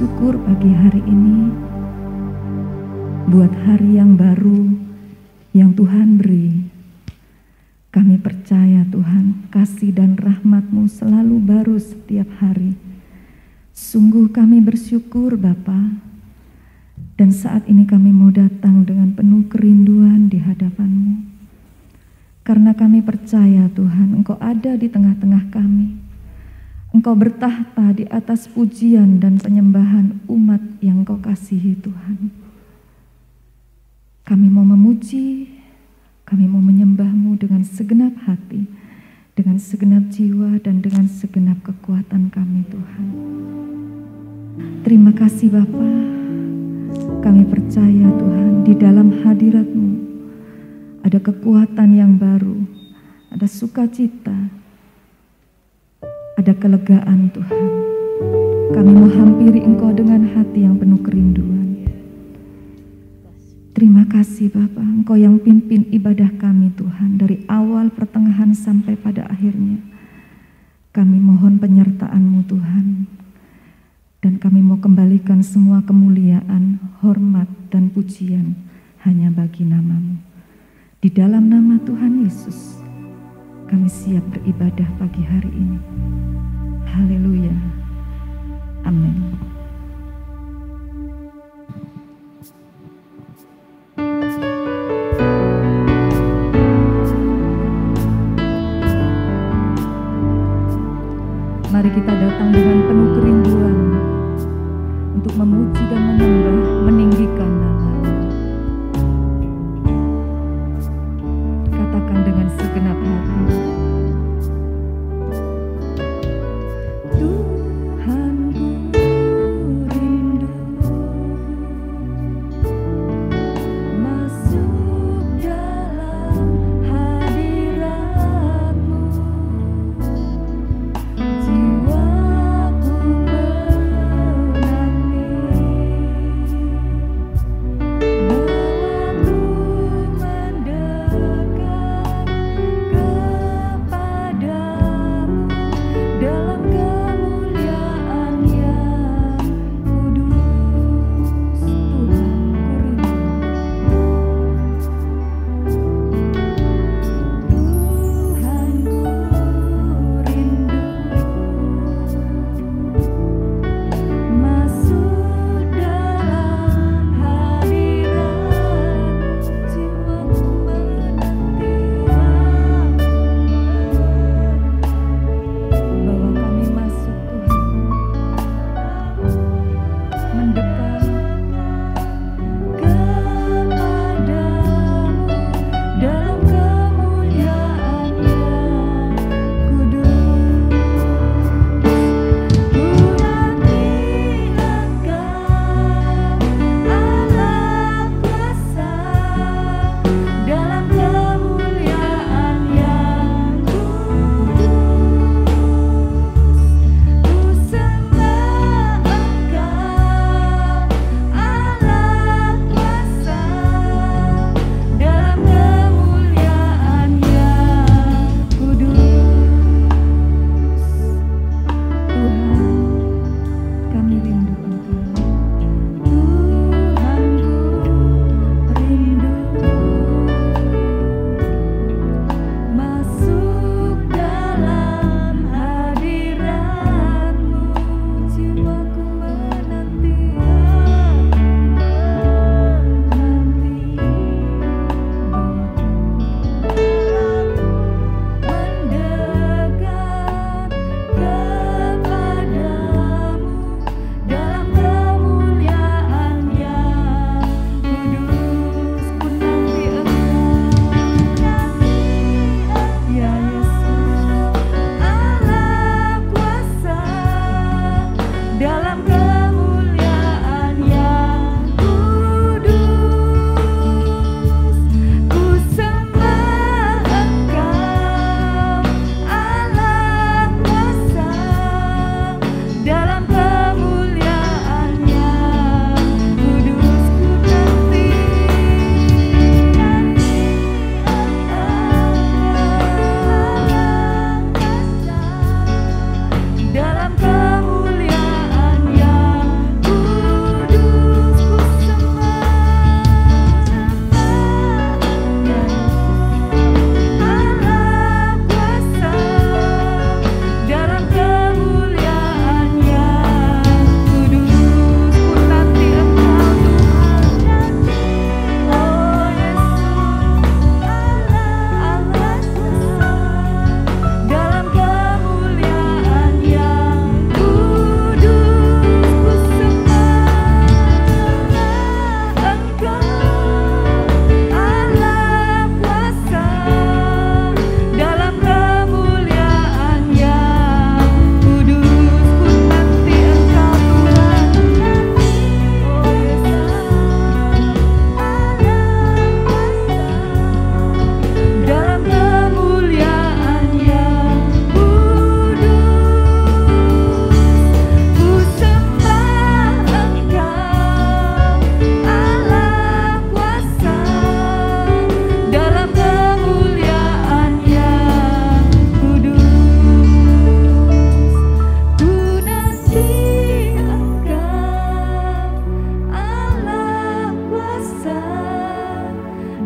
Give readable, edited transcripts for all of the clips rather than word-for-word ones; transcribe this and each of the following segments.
bersyukur pagi hari ini buat hari yang baru yang Tuhan beri. Kami percaya Tuhan, kasih dan rahmat-Mu selalu baru setiap hari. Sungguh kami bersyukur Bapa, dan saat ini kami mau datang dengan penuh kerinduan di hadapan-Mu. Karena kami percaya Tuhan, Engkau ada di tengah-tengah kami. Engkau bertahta di atas pujian dan penyembahan umat yang Engkau kasihi Tuhan. Kami mau memuji, kami mau menyembah-Mu dengan segenap hati, dengan segenap jiwa dan dengan segenap kekuatan kami Tuhan. Terima kasih Bapa. Kami percaya Tuhan, di dalam hadirat-Mu ada kekuatan yang baru, ada sukacita, ada kelegaan Tuhan. Kami menghampiri Engkau dengan hati yang penuh kerinduan. Terima kasih Bapa, Engkau yang pimpin ibadah kami Tuhan dari awal pertengahan sampai pada akhirnya. Kami mohon penyertaan-Mu Tuhan, dan kami mau kembalikan semua kemuliaan, hormat dan pujian hanya bagi nama-Mu. Di dalam nama Tuhan Yesus kami siap beribadah pagi hari ini. Haleluya. Amin. Mari kita datang dengan penuh kerinduan untuk memuji dan menyembah, meninggikan nama-Mu. Katakan dengan segenap hati,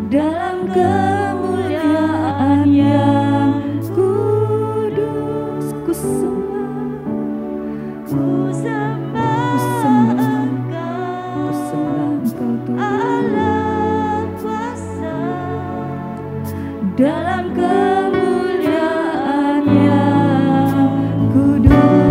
dalam kemuliaan yang kudus. Ku sembah, ku sembah, ku sembah, ku sembah Engkau Tuhan, Allah kuasa dalam kemuliaan yang kudus.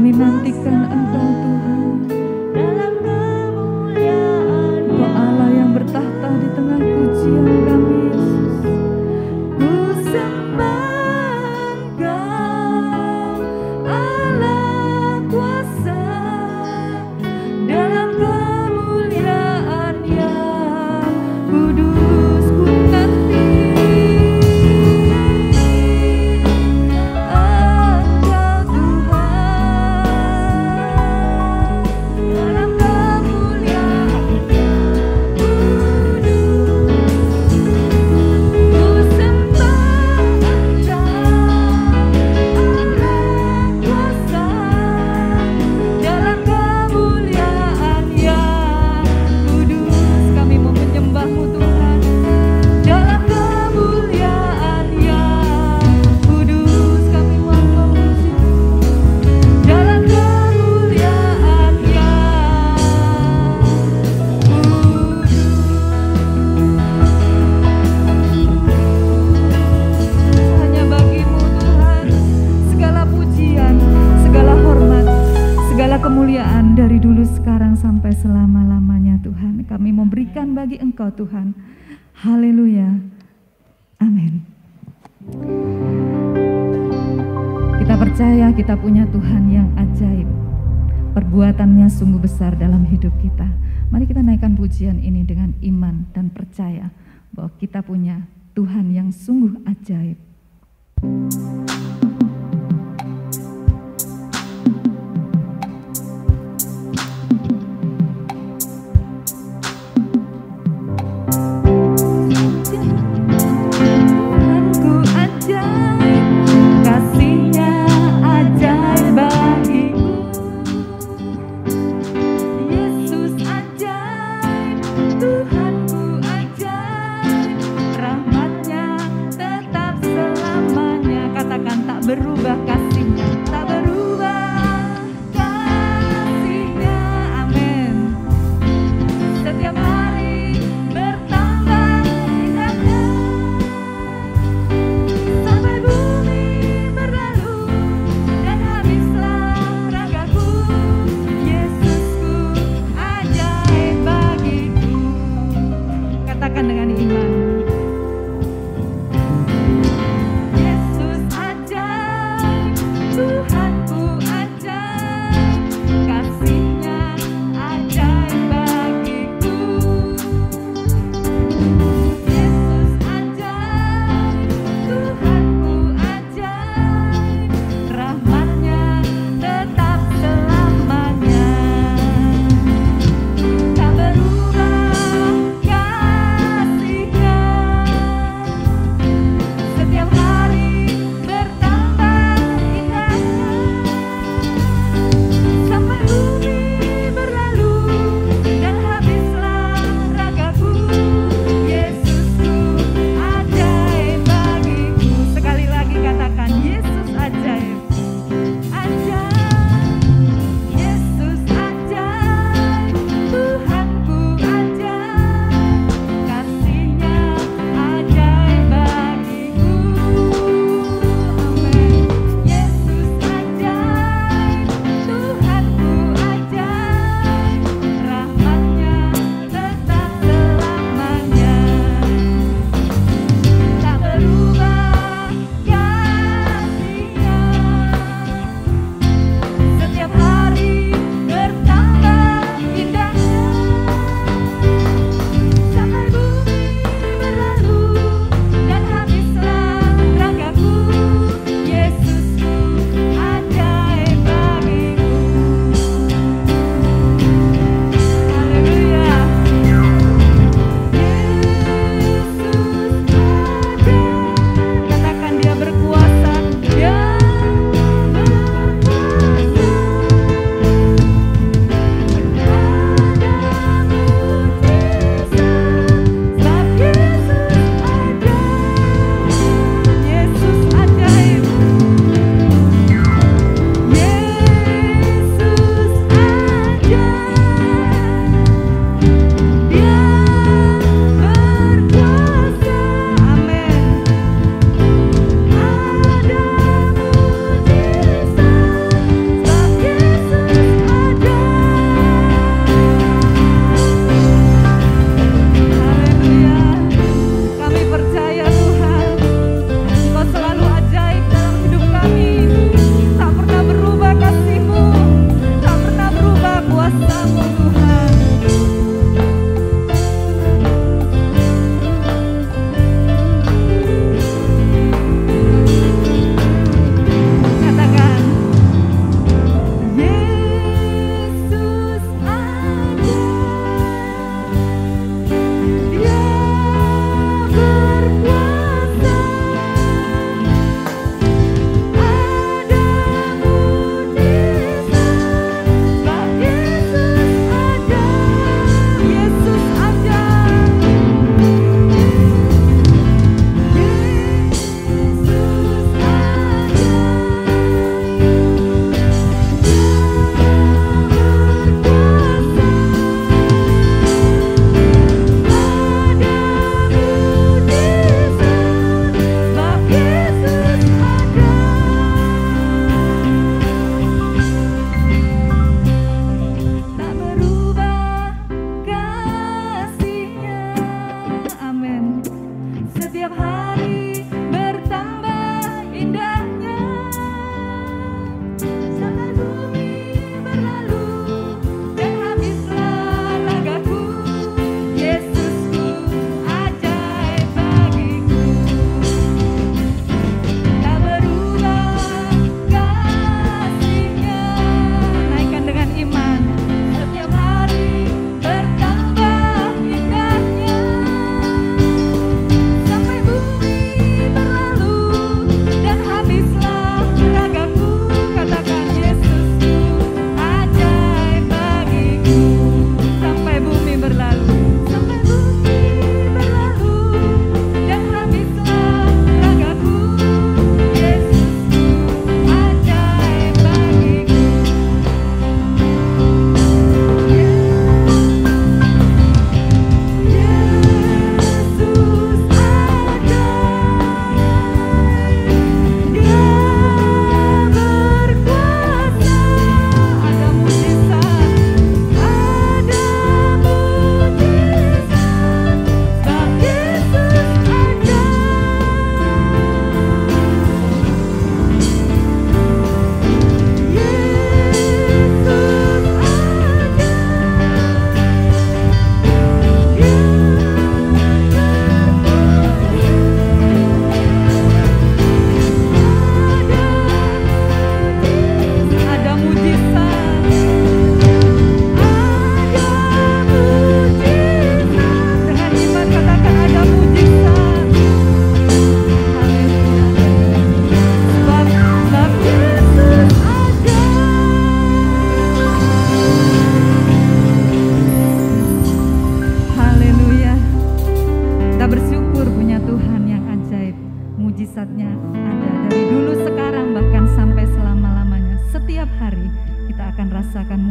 menantikan Engkau Tuhan. Engkau Allah yang bertahta di tengah pujian kami Yesus. Ku sembah Engkau Allah kuasa dalam kemuliaan kemuliaan dari dulu sekarang sampai selama-lamanya Tuhan. Kami memberikan bagi Engkau Tuhan. Haleluya. Amin. Kita percaya kita punya Tuhan yang ajaib. Perbuatannya sungguh besar dalam hidup kita. Mari kita naikkan pujian ini dengan iman dan percaya bahwa kita punya Tuhan yang sungguh ajaib.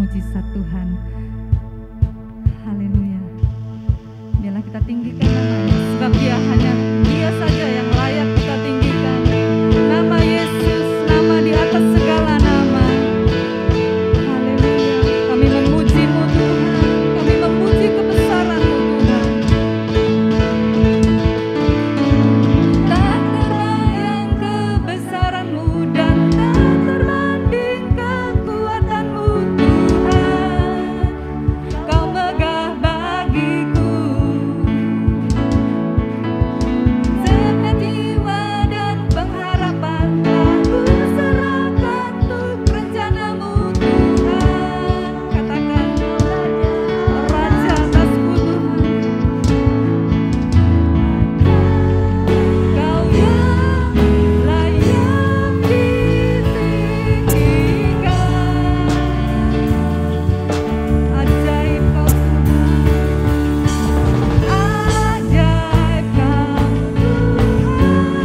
mujizat Tuhan. Haleluya. Biarlah kita tinggikan namanya, sebab Dia saja yang layak kita tinggikan. Nama Yesus, nama di atas segala nama. Haleluya. Kami memuji-Mu Tuhan, kami memuji kebesaran-Mu Tuhan. Tak terbayang kebesaran-Mu dan tak terbanding kekuatan-Mu Tuhan. Kau megah bagiku. Segenap jiwa dan pengharapan aku serahkan untuk rencana-Mu Tuhan. Katakan Raja atasku Tuhan. Kau yang layak ditinggikan. Ajaib Kau Tuhan, ajaib Kau Tuhan,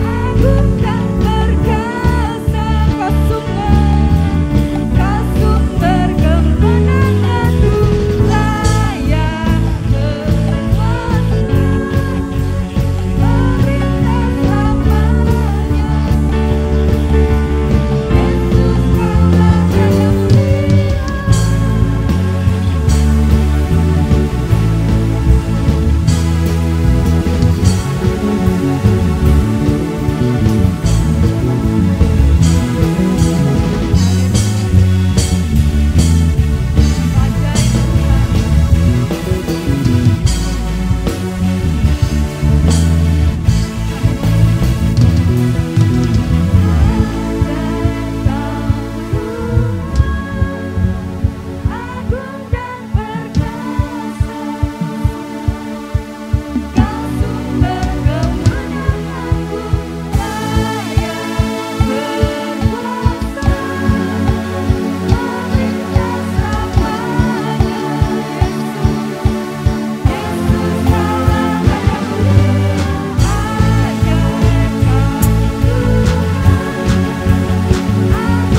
agung dan perkasa. Kau sumber kemenanganku, layak berkuasa, memerintah selamanya. Yesus Kaulah Raja agung dan perkasa. Kau sumber kemenanganku, layak berkuasa, memerintah selamanya. Yesus Kaulah Raja mulia, ajaib Kau Tuhan, agung dan perkasa. Kau sumber kemenanganku, layak berkuasa, memerintah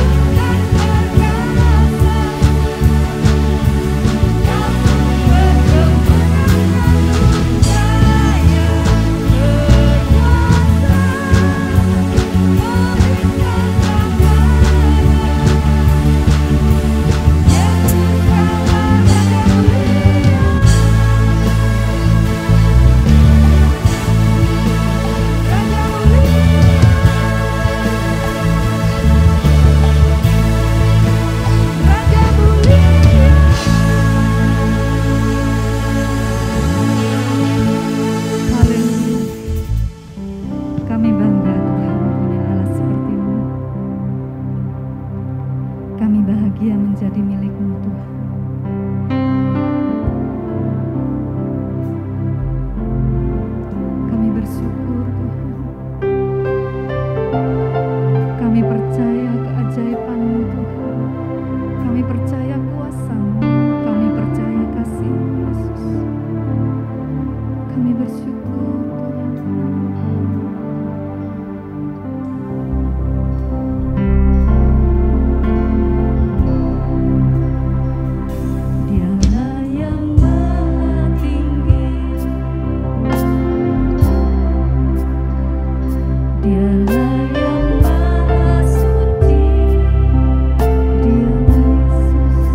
Haleluya. Kami bangga Tuhan punya Allah seperti-Mu. Kami bahagia menjadi milik-Mu Tuhan. Kami bersyukur Tuhan. Kami percaya keajaiban-Mu Tuhan. Kami percaya kuasa-Mu. Kami percaya kasih-Mu Yesus. Kami bersyukur Tuhan. Dialah yang maha tinggi, Dialah yang maha suci, Dialah Yesus.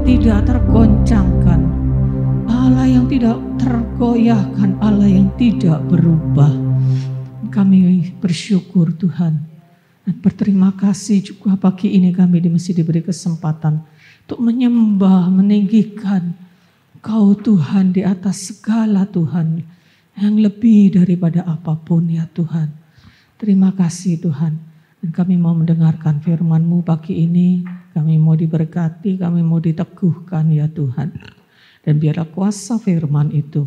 tidak tergoncangkan, Allah yang tidak tergoyahkan, Allah yang tidak berubah. Kami bersyukur Tuhan dan berterima kasih juga pagi ini kami masih diberi kesempatan untuk menyembah, meninggikan Kau Tuhan di atas segala Tuhan, yang lebih daripada apapun ya Tuhan. Terima kasih Tuhan. Dan kami mau mendengarkan firman-Mu pagi ini. Kami mau diberkati, kami mau diteguhkan ya Tuhan. Dan biarlah kuasa firman itu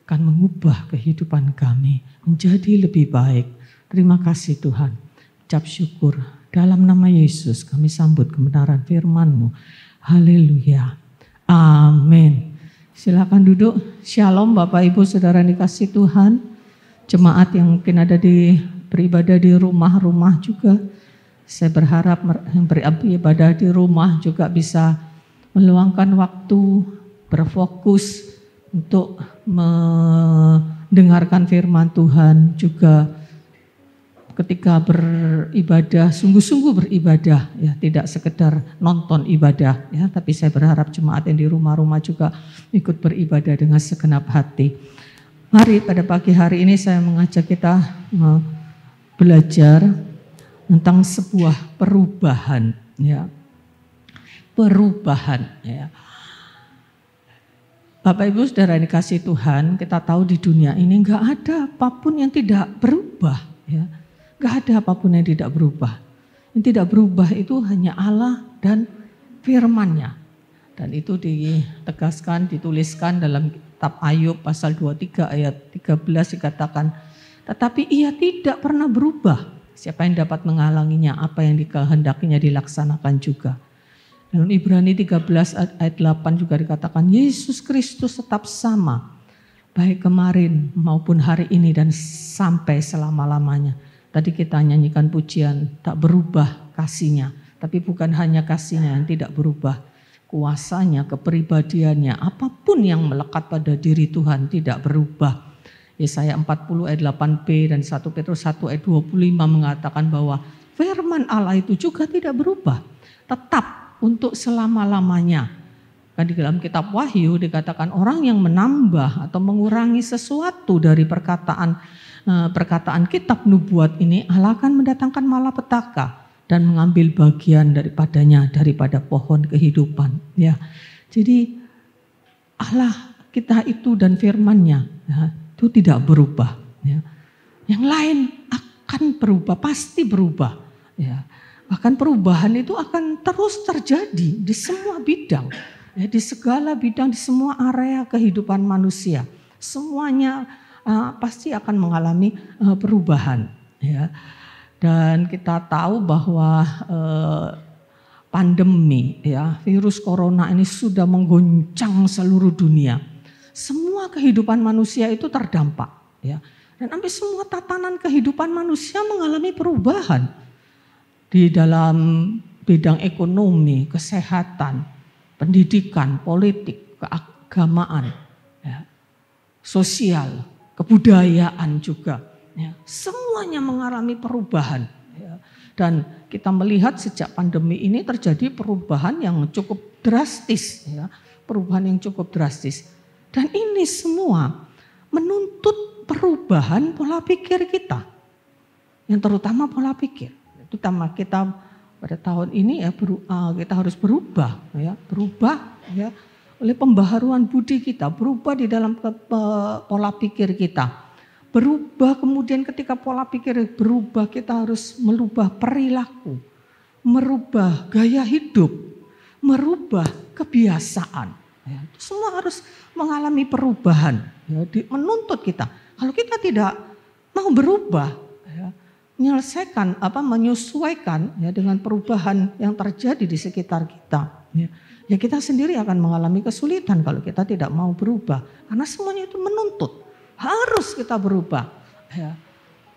akan mengubah kehidupan kami menjadi lebih baik. Terima kasih Tuhan. Ucap syukur. Dalam nama Yesus kami sambut kebenaran firman-Mu. Haleluya. Amin. Silakan duduk. Shalom Bapak Ibu Saudara yang dikasih Tuhan. Jemaat yang mungkin ada beribadah di rumah-rumah juga. Saya berharap yang beribadah di rumah juga bisa meluangkan waktu, berfokus untuk mendengarkan firman Tuhan. Juga ketika beribadah, sungguh-sungguh beribadah, ya, tidak sekedar nonton ibadah, ya, tapi saya berharap jemaat yang di rumah-rumah juga ikut beribadah dengan segenap hati. Mari pada pagi hari ini saya mengajak kita belajar tentang sebuah perubahan, ya, perubahan, ya. Bapak Ibu Saudara yang dikasih Tuhan, kita tahu di dunia ini nggak ada apapun yang tidak berubah, ya. Gak ada apapun yang tidak berubah. Yang tidak berubah itu hanya Allah dan firman-Nya. Dan itu ditegaskan, dituliskan dalam kitab Ayub pasal 23 ayat 13 dikatakan, tetapi ia tidak pernah berubah. Siapa yang dapat menghalanginya? Apa yang dikehendakinya dilaksanakan juga. Dalam Ibrani 13 ayat 8 juga dikatakan, Yesus Kristus tetap sama. Baik kemarin maupun hari ini dan sampai selama-lamanya. Tadi kita nyanyikan pujian, tak berubah kasih-Nya. Tapi bukan hanya kasih-Nya yang tidak berubah. Kuasanya, kepribadiannya, apapun yang melekat pada diri Tuhan tidak berubah. Yesaya 40 ayat 8b dan 1 Petrus 1 ayat 25 mengatakan bahwa firman Allah itu juga tidak berubah. Tetap untuk selama-lamanya. Kan di dalam kitab Wahyu dikatakan orang yang menambah atau mengurangi sesuatu dari perkataan kitab nubuat ini, Allah akan mendatangkan malapetaka dan mengambil bagian daripada pohon kehidupan, ya. Jadi Allah kita itu dan firman-Nya, ya, itu tidak berubah, ya. Yang lain akan berubah, pasti berubah, ya. Bahkan perubahan itu akan terus terjadi di semua bidang, ya, di segala bidang, di semua area kehidupan manusia. Semuanya pasti akan mengalami perubahan, ya. Dan kita tahu bahwa pandemi, ya, virus corona ini sudah menggoncang seluruh dunia. Semua kehidupan manusia itu terdampak, ya. Dan hampir semua tatanan kehidupan manusia mengalami perubahan di dalam bidang ekonomi, kesehatan, pendidikan, politik, keagamaan, ya, sosial, kebudayaan juga, ya. Semuanya mengalami perubahan, ya. Dan kita melihat sejak pandemi ini terjadi perubahan yang cukup drastis, ya. Perubahan yang cukup drastis. Dan ini semua menuntut perubahan pola pikir kita. Yang terutama pola pikir. Terutama kita pada tahun ini, ya, kita harus berubah, ya, ya, oleh pembaharuan budi kita, berubah di dalam pola pikir kita. Berubah kemudian ketika pola pikir berubah, kita harus merubah perilaku, merubah gaya hidup, merubah kebiasaan. Ya, semua harus mengalami perubahan, ya, menuntut kita. Kalau kita tidak mau berubah, ya, menyesuaikan, ya, dengan perubahan yang terjadi di sekitar kita, ya kita sendiri akan mengalami kesulitan kalau kita tidak mau berubah. Karena semuanya itu menuntut, harus kita berubah, ya.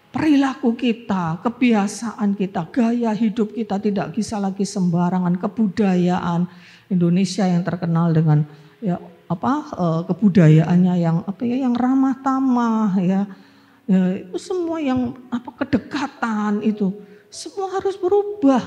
Perilaku kita, kebiasaan kita, gaya hidup kita tidak bisa lagi sembarangan. Kebudayaan Indonesia yang terkenal dengan, ya, kebudayaannya yang ramah tamah, ya. Ya, itu semua yang kedekatan itu semua harus berubah.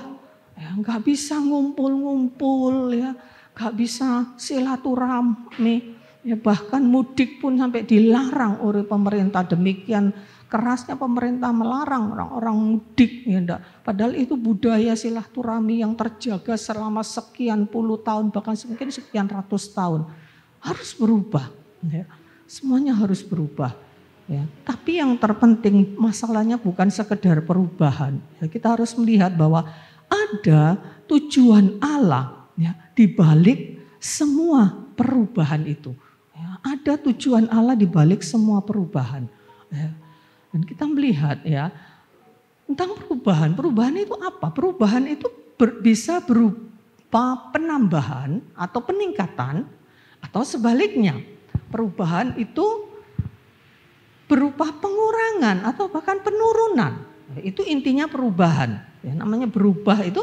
Ya, nggak bisa ngumpul-ngumpul, ya. gak bisa silaturahmi, ya bahkan mudik pun sampai dilarang oleh pemerintah. Demikian kerasnya pemerintah melarang orang-orang mudik, ya enggak. Padahal itu budaya silaturahmi yang terjaga selama sekian puluh tahun, bahkan mungkin sekian ratus tahun. Harus berubah, ya. Semuanya harus berubah. Ya, tapi yang terpenting masalahnya bukan sekedar perubahan. Ya, kita harus melihat bahwa ada tujuan Allah, ya, di balik semua perubahan itu. Ya, ada tujuan Allah di balik semua perubahan. Ya, dan kita melihat ya tentang perubahan. Perubahan itu apa? Perubahan itu bisa berupa penambahan atau peningkatan atau sebaliknya. Perubahan itu berupa pengurangan atau bahkan penurunan. Itu intinya perubahan. Ya, namanya berubah itu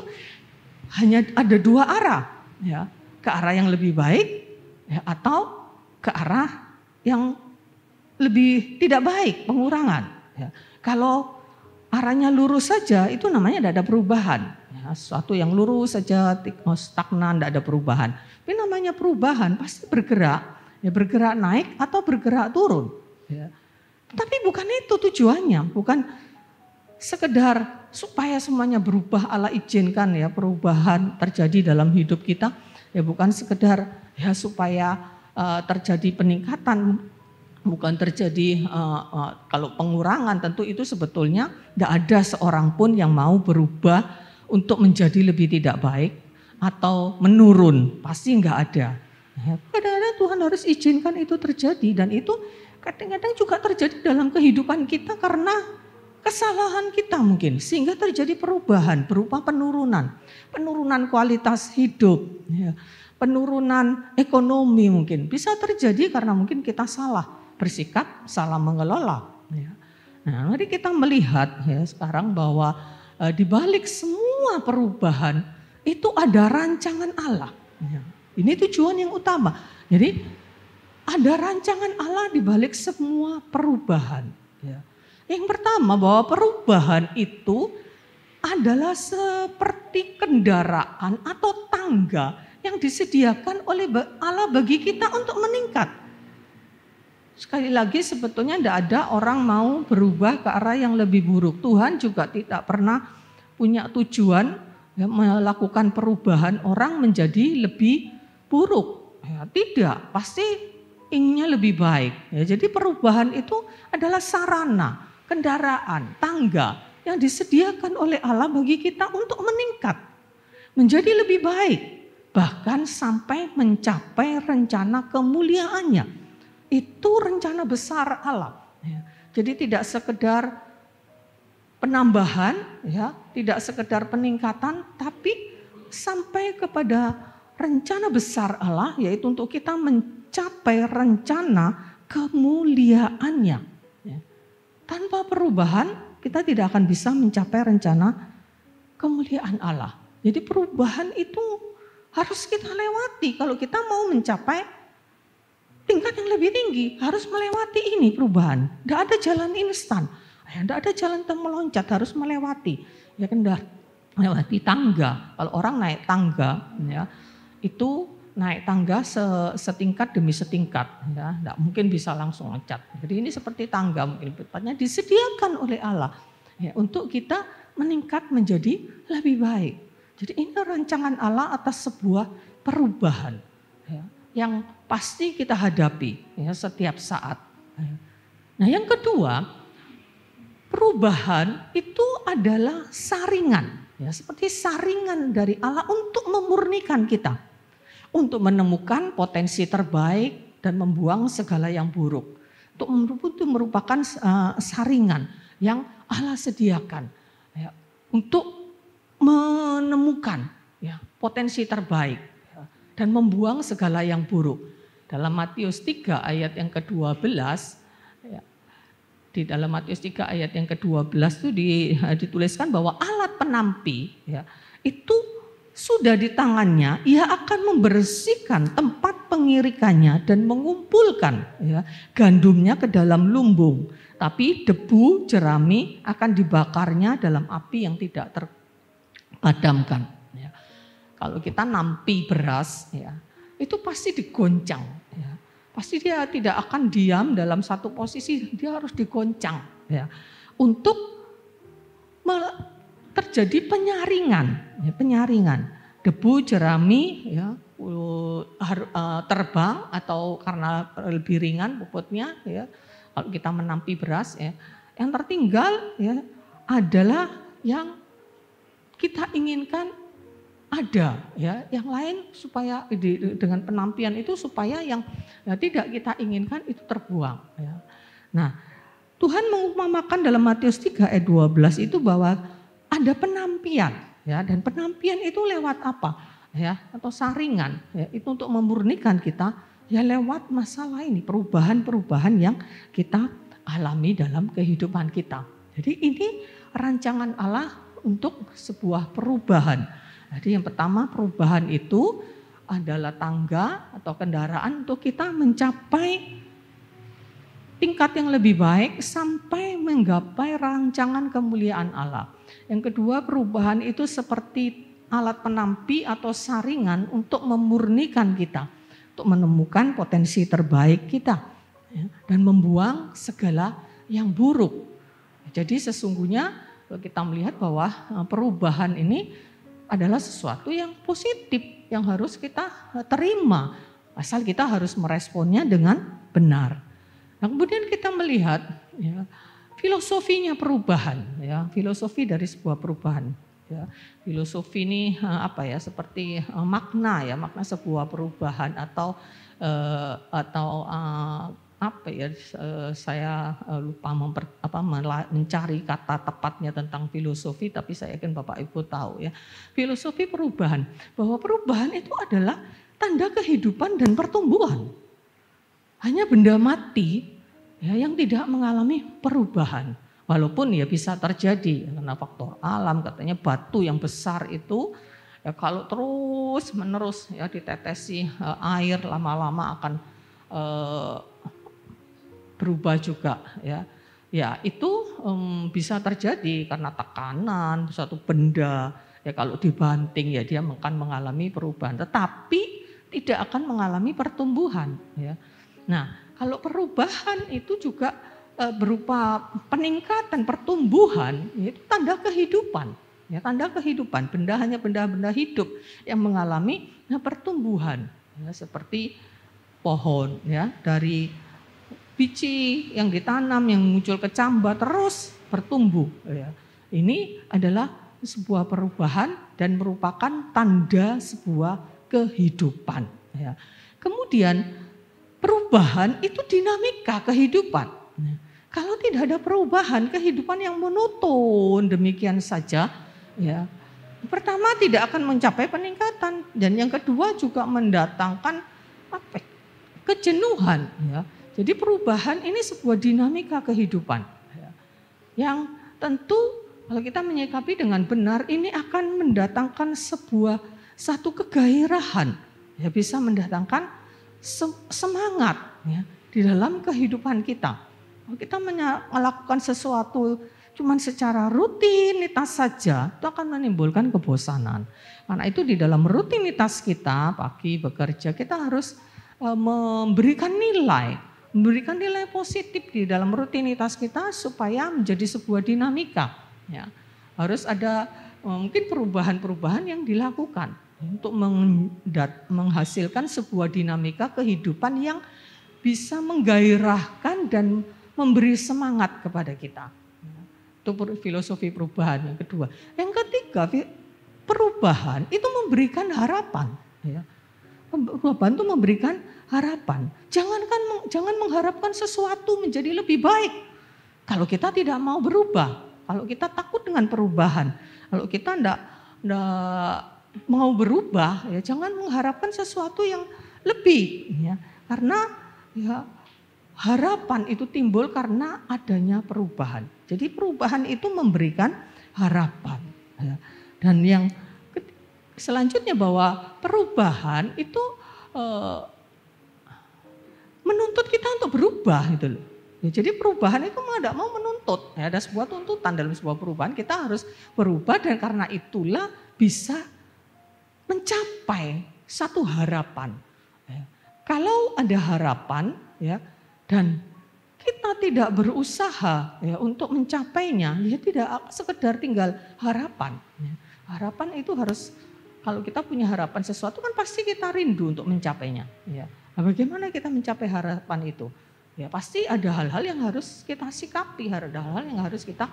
hanya ada dua arah, ya, ke arah yang lebih baik, ya, atau ke arah yang lebih tidak baik, pengurangan. Ya. Kalau arahnya lurus saja itu namanya tidak ada perubahan. Ya, sesuatu yang lurus saja stagnan, tidak ada perubahan. Tapi namanya perubahan pasti bergerak, ya, bergerak naik atau bergerak turun. Ya. Tapi bukan itu tujuannya, bukan sekedar supaya semuanya berubah. Allah izinkan ya perubahan terjadi dalam hidup kita, ya bukan sekedar ya supaya terjadi peningkatan, bukan terjadi kalau pengurangan. Tentu itu sebetulnya tidak ada seorang pun yang mau berubah untuk menjadi lebih tidak baik atau menurun, pasti nggak ada. Kadang-kadang Tuhan harus izinkan itu terjadi, dan itu kadang-kadang juga terjadi dalam kehidupan kita karena kesalahan kita mungkin. Sehingga terjadi perubahan berupa penurunan kualitas hidup, ya, penurunan ekonomi mungkin. Bisa terjadi karena mungkin kita salah bersikap, salah mengelola. Ya. Nah, mari kita melihat ya sekarang bahwa di balik semua perubahan itu ada rancangan Allah. Ya. Ini tujuan yang utama. Jadi ada rancangan Allah di balik semua perubahan. Ya. Yang pertama bahwa perubahan itu adalah seperti kendaraan atau tangga yang disediakan oleh Allah bagi kita untuk meningkat. Sekali lagi sebetulnya tidak ada orang mau berubah ke arah yang lebih buruk. Tuhan juga tidak pernah punya tujuan ya, melakukan perubahan orang menjadi lebih buruk. Ya, tidak, pasti inginnya lebih baik. Ya, jadi perubahan itu adalah sarana, kendaraan, tangga yang disediakan oleh Allah bagi kita untuk meningkat, menjadi lebih baik, bahkan sampai mencapai rencana kemuliaannya. Itu rencana besar Allah. Ya, jadi tidak sekedar penambahan, ya, tidak sekedar peningkatan, tapi sampai kepada rencana besar Allah, yaitu untuk kita mencapai rencana kemuliaannya. Ya. Tanpa perubahan kita tidak akan bisa mencapai rencana kemuliaan Allah. Jadi perubahan itu harus kita lewati. Kalau kita mau mencapai tingkat yang lebih tinggi, harus melewati ini perubahan. Tidak ada jalan instan, tidak ada jalan meloncat, harus melewati. Ya kan, melewati tangga. Kalau orang naik tangga, ya itu naik tangga setingkat demi setingkat, ya, tidak mungkin bisa langsung loncat. Jadi ini seperti tangga, mungkin tepatnya disediakan oleh Allah ya, untuk kita meningkat menjadi lebih baik. Jadi ini rancangan Allah atas sebuah perubahan ya, yang pasti kita hadapi ya, setiap saat. Nah yang kedua, perubahan itu adalah saringan, ya, seperti saringan dari Allah untuk memurnikan kita. Untuk menemukan potensi terbaik dan membuang segala yang buruk. Itu merupakan saringan yang Allah sediakan ya, untuk menemukan ya, potensi terbaik ya, dan membuang segala yang buruk. Dalam Matius 3 ayat yang ke-12, ya, di dalam Matius 3 ayat yang ke-12 itu dituliskan bahwa alat penampi ya, itu sudah di tangannya, ia akan membersihkan tempat pengirikannya dan mengumpulkan ya, gandumnya ke dalam lumbung. Tapi debu jerami akan dibakarnya dalam api yang tidak terpadamkan. Ya. kalau kita nampi beras, ya, itu pasti digoncang. Ya. Pasti dia tidak akan diam dalam satu posisi, dia harus digoncang. Ya. Untuk terjadi penyaringan, ya, penyaringan. Debu, jerami, ya, terbang atau karena lebih ringan bobotnya, ya, kalau kita menampi beras, ya, yang tertinggal, ya, adalah yang kita inginkan ada, ya, yang lain supaya dengan penampian itu supaya yang tidak kita inginkan itu terbuang. Ya. Nah, Tuhan mengumpamakan dalam Matius 3 ayat 12 itu bahwa ada penampian, ya, dan penampian itu lewat apa, ya, atau saringan, ya, itu untuk memurnikan kita, ya, lewat masalah ini, perubahan-perubahan yang kita alami dalam kehidupan kita. Jadi ini rancangan Allah untuk sebuah perubahan. Jadi yang pertama, perubahan itu adalah tangga atau kendaraan untuk kita mencapai tingkat yang lebih baik sampai menggapai rancangan kemuliaan Allah. Yang kedua, perubahan itu seperti alat penampi atau saringan untuk memurnikan kita, untuk menemukan potensi terbaik kita, ya, dan membuang segala yang buruk. Jadi sesungguhnya kalau kita melihat bahwa perubahan ini adalah sesuatu yang positif yang harus kita terima, asal kita harus meresponnya dengan benar. Nah, kemudian kita melihat, ya, filosofinya perubahan, ya, filosofi dari sebuah perubahan. Ya, filosofi ini apa ya, seperti makna, ya, makna sebuah perubahan atau apa ya, saya lupa mencari kata tepatnya tentang filosofi, tapi saya yakin Bapak Ibu tahu, ya, filosofi perubahan, bahwa perubahan itu adalah tanda kehidupan dan pertumbuhan. Hanya benda mati, ya, yang tidak mengalami perubahan, walaupun ya bisa terjadi karena faktor alam, katanya batu yang besar itu, ya, kalau terus menerus, ya, ditetesi air lama-lama akan berubah juga, ya. Ya, itu bisa terjadi karena tekanan suatu benda, ya, kalau dibanting, ya, dia akan mengalami perubahan, tetapi tidak akan mengalami pertumbuhan, ya. Nah, kalau perubahan itu juga berupa peningkatan pertumbuhan, itu tanda kehidupan, ya, tanda kehidupan. Benda hanya benda-benda hidup yang mengalami pertumbuhan, ya, seperti pohon, ya, dari biji yang ditanam, yang muncul kecambah terus bertumbuh. Ya. Ini adalah sebuah perubahan dan merupakan tanda sebuah kehidupan. Ya. Kemudian perubahan itu dinamika kehidupan. Kalau tidak ada perubahan, kehidupan yang monoton demikian saja, ya, pertama tidak akan mencapai peningkatan, dan yang kedua juga mendatangkan kejenuhan. Ya. Jadi perubahan ini sebuah dinamika kehidupan, ya, yang tentu kalau kita menyikapi dengan benar ini akan mendatangkan satu kegairahan, ya, bisa mendatangkan semangat, ya, di dalam kehidupan kita. Kalau kita melakukan sesuatu cuman secara rutinitas saja, itu akan menimbulkan kebosanan. Karena itu di dalam rutinitas kita, pagi bekerja, kita harus memberikan nilai positif di dalam rutinitas kita supaya menjadi sebuah dinamika. Ya. Harus ada mungkin perubahan-perubahan yang dilakukan untuk menghasilkan sebuah dinamika kehidupan yang bisa menggairahkan dan memberi semangat kepada kita. Itu filosofi perubahan yang kedua. Yang ketiga, perubahan itu memberikan harapan. Ya. Perubahan itu memberikan harapan. Jangan mengharapkan sesuatu menjadi lebih baik kalau kita tidak mau berubah, kalau kita takut dengan perubahan, kalau kita tidak mau berubah, ya jangan mengharapkan sesuatu yang lebih, ya, karena ya, harapan itu timbul karena adanya perubahan. Jadi perubahan itu memberikan harapan, ya. Dan yang selanjutnya bahwa perubahan itu menuntut kita untuk berubah gitu loh. Ya, jadi perubahan itu mau tidak mau menuntut. Ya, ada sebuah tuntutan dalam sebuah perubahan, kita harus berubah dan karena itulah bisa mencapai satu harapan. Ya. Kalau ada harapan ya dan kita tidak berusaha ya untuk mencapainya, ya tidak sekedar tinggal harapan. Ya. Harapan itu harus, kalau kita punya harapan sesuatu kan pasti kita rindu untuk mencapainya. Ya. Nah, bagaimana kita mencapai harapan itu? Ya pasti ada hal-hal yang harus kita sikapi, ada hal-hal yang harus kita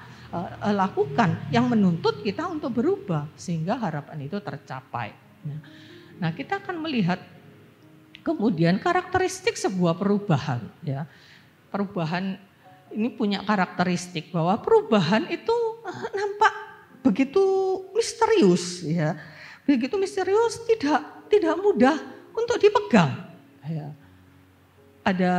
lakukan, yang menuntut kita untuk berubah sehingga harapan itu tercapai. Nah kita akan melihat kemudian karakteristik sebuah perubahan. Ya. Perubahan ini punya karakteristik bahwa perubahan itu nampak begitu misterius, ya, begitu misterius, tidak mudah untuk dipegang. Ya. Ada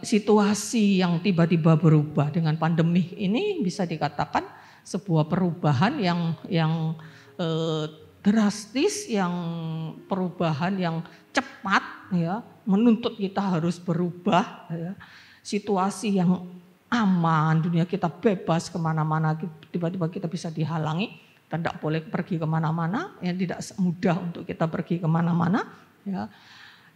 situasi yang tiba-tiba berubah dengan pandemi ini bisa dikatakan sebuah perubahan yang drastis, yang perubahan yang cepat, ya, menuntut kita harus berubah. Ya. Situasi yang aman, dunia kita bebas kemana-mana, tiba-tiba kita bisa dihalangi, kita tidak boleh pergi kemana-mana, ya, tidak mudah untuk kita pergi kemana-mana, ya.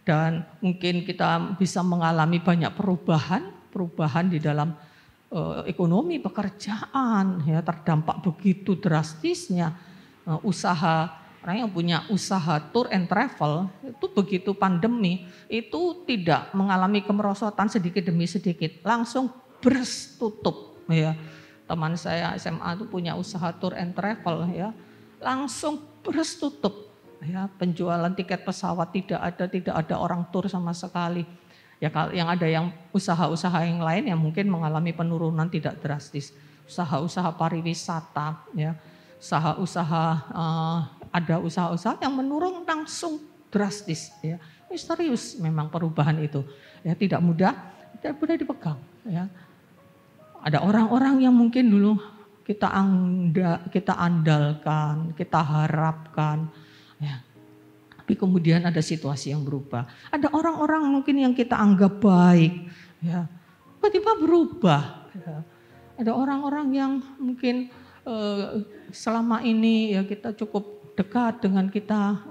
Dan mungkin kita bisa mengalami banyak perubahan di dalam ekonomi, pekerjaan, ya, terdampak begitu drastisnya. Usaha, orang yang punya usaha tour and travel itu begitu pandemi itu tidak mengalami kemerosotan sedikit demi sedikit, langsung bers tutup. Ya. Teman saya SMA itu punya usaha tour and travel, ya, langsung bers tutup. Ya, penjualan tiket pesawat tidak ada orang tur sama sekali. Ya, yang ada yang usaha-usaha yang lain yang mungkin mengalami penurunan tidak drastis. Usaha-usaha pariwisata, ya, ada usaha-usaha yang menurun langsung drastis. Ya. Misterius memang perubahan itu. Ya, tidak mudah dipegang. Ya. Ada orang-orang yang mungkin dulu kita andalkan, kita harapkan. Ya. Tapi kemudian ada situasi yang berubah. Ada orang-orang mungkin yang kita anggap baik, ya, tiba-tiba berubah. Ya. Ada orang-orang yang mungkin selama ini ya kita cukup dekat dengan kita,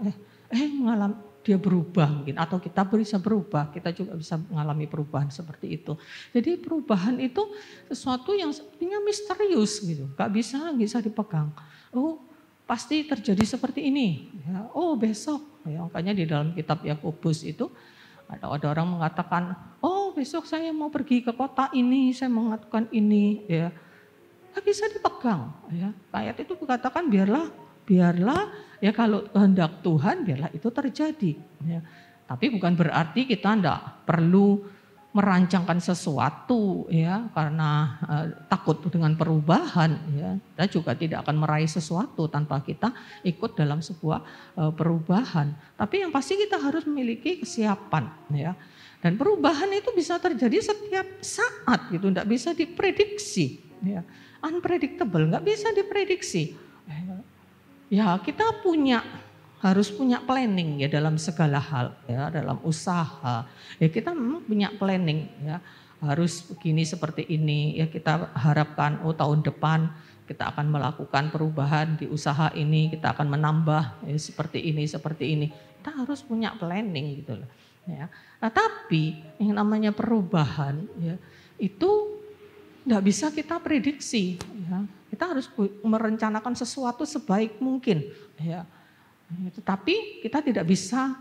dia berubah mungkin, atau kita bisa berubah, kita juga bisa mengalami perubahan seperti itu. Jadi perubahan itu sesuatu yang sepertinya misterius gitu, gak bisa dipegang. Oh, pasti terjadi seperti ini. Ya, oh besok, ya, makanya di dalam kitab Yakobus itu ada orang mengatakan, oh besok saya mau pergi ke kota ini, saya mengatakan ini, ya, nggak bisa dipegang. Ya. Ayat itu dikatakan biarlah ya kalau kehendak Tuhan biarlah itu terjadi. Ya. Tapi bukan berarti kita tidak perlu merancangkan sesuatu, ya, karena takut dengan perubahan, ya. Kita juga tidak akan meraih sesuatu tanpa kita ikut dalam sebuah perubahan. Tapi yang pasti kita harus memiliki kesiapan, ya. Dan perubahan itu bisa terjadi setiap saat gitu, tidak bisa diprediksi, ya. Unpredictable, nggak bisa diprediksi. Ya kita harus punya planning ya dalam segala hal, ya, dalam usaha. Ya kita memang punya planning, ya. Harus begini seperti ini, ya kita harapkan tahun depan kita akan melakukan perubahan di usaha ini, kita akan menambah ya, seperti ini. Kita harus punya planning gitu loh. Ya. Nah, tapi yang namanya perubahan ya itu tidak bisa kita prediksi. Ya. Kita harus merencanakan sesuatu sebaik mungkin. Ya. Tetapi kita tidak bisa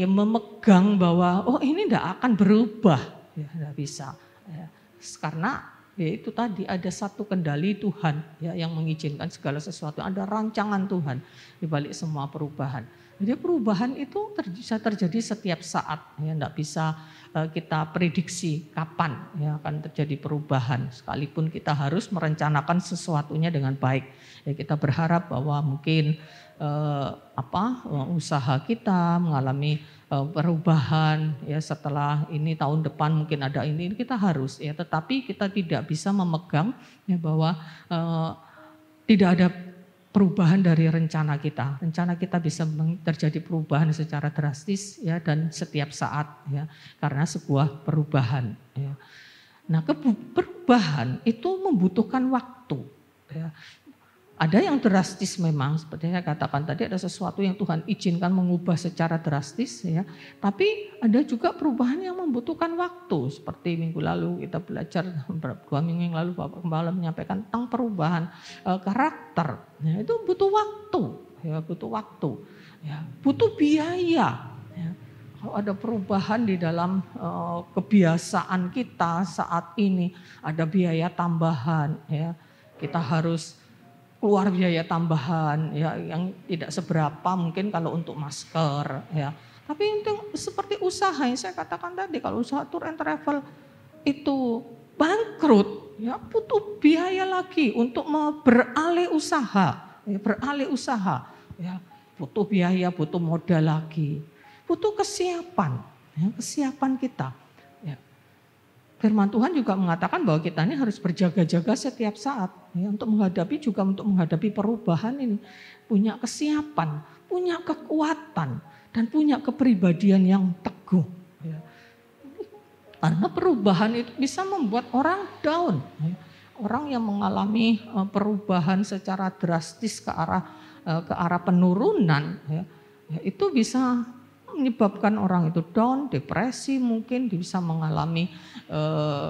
memegang bahwa ini tidak akan berubah, ya, tidak bisa. Ya. Karena ya itu tadi ada satu kendali Tuhan ya yang mengizinkan segala sesuatu, ada rancangan Tuhan di balik semua perubahan. Jadi perubahan itu bisa terjadi setiap saat, ya tidak bisa kita prediksi kapan ya akan terjadi perubahan. Sekalipun kita harus merencanakan sesuatunya dengan baik. Ya kita berharap bahwa mungkin usaha kita mengalami perubahan ya setelah ini tahun depan mungkin ada ini kita harus ya, tetapi kita tidak bisa memegang ya bahwa tidak ada perubahan dari rencana kita. Rencana kita bisa terjadi perubahan secara drastis ya dan setiap saat ya karena sebuah perubahan ya. Nah, perubahan itu membutuhkan waktu ya. Ada yang drastis memang, seperti saya katakan tadi, ada sesuatu yang Tuhan izinkan mengubah secara drastis ya. Tapi ada juga perubahan yang membutuhkan waktu. Seperti minggu lalu kita belajar, 2 minggu yang lalu Bapak Gembala menyampaikan tentang perubahan karakter. Ya, itu butuh waktu, ya, butuh waktu. Ya, butuh biaya. Ya. Kalau ada perubahan di dalam kebiasaan kita saat ini, ada biaya tambahan. Ya. Kita harus keluar biaya tambahan ya, yang tidak seberapa mungkin kalau untuk masker ya. Tapi untuk seperti usaha yang saya katakan tadi, kalau usaha tour and travel itu bangkrut ya, butuh biaya lagi untuk beralih usaha, ya, beralih usaha ya, butuh biaya, butuh modal lagi, butuh kesiapan, ya, kesiapan kita. Firman Tuhan juga mengatakan bahwa kita ini harus berjaga-jaga setiap saat ya, untuk menghadapi perubahan ini, punya kesiapan, punya kekuatan dan punya kepribadian yang teguh. Ya. Karena perubahan itu bisa membuat orang down. Ya. Orang yang mengalami perubahan secara drastis ke arah penurunan, ya, itu bisa menyebabkan orang itu down, depresi, mungkin bisa mengalami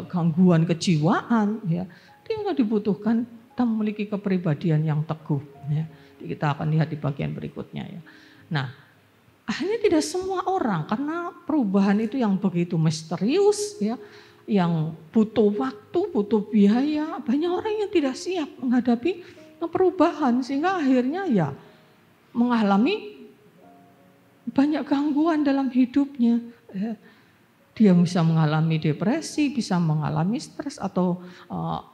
gangguan kejiwaan. Ya. Itu yang dibutuhkan, kita memiliki kepribadian yang teguh. Ya. Kita akan lihat di bagian berikutnya. Ya. Nah, akhirnya tidak semua orang, karena perubahan itu yang begitu misterius, ya, yang butuh waktu, butuh biaya. Banyak orang yang tidak siap menghadapi perubahan, sehingga akhirnya ya mengalami banyak gangguan dalam hidupnya. Dia bisa mengalami depresi, bisa mengalami stres, atau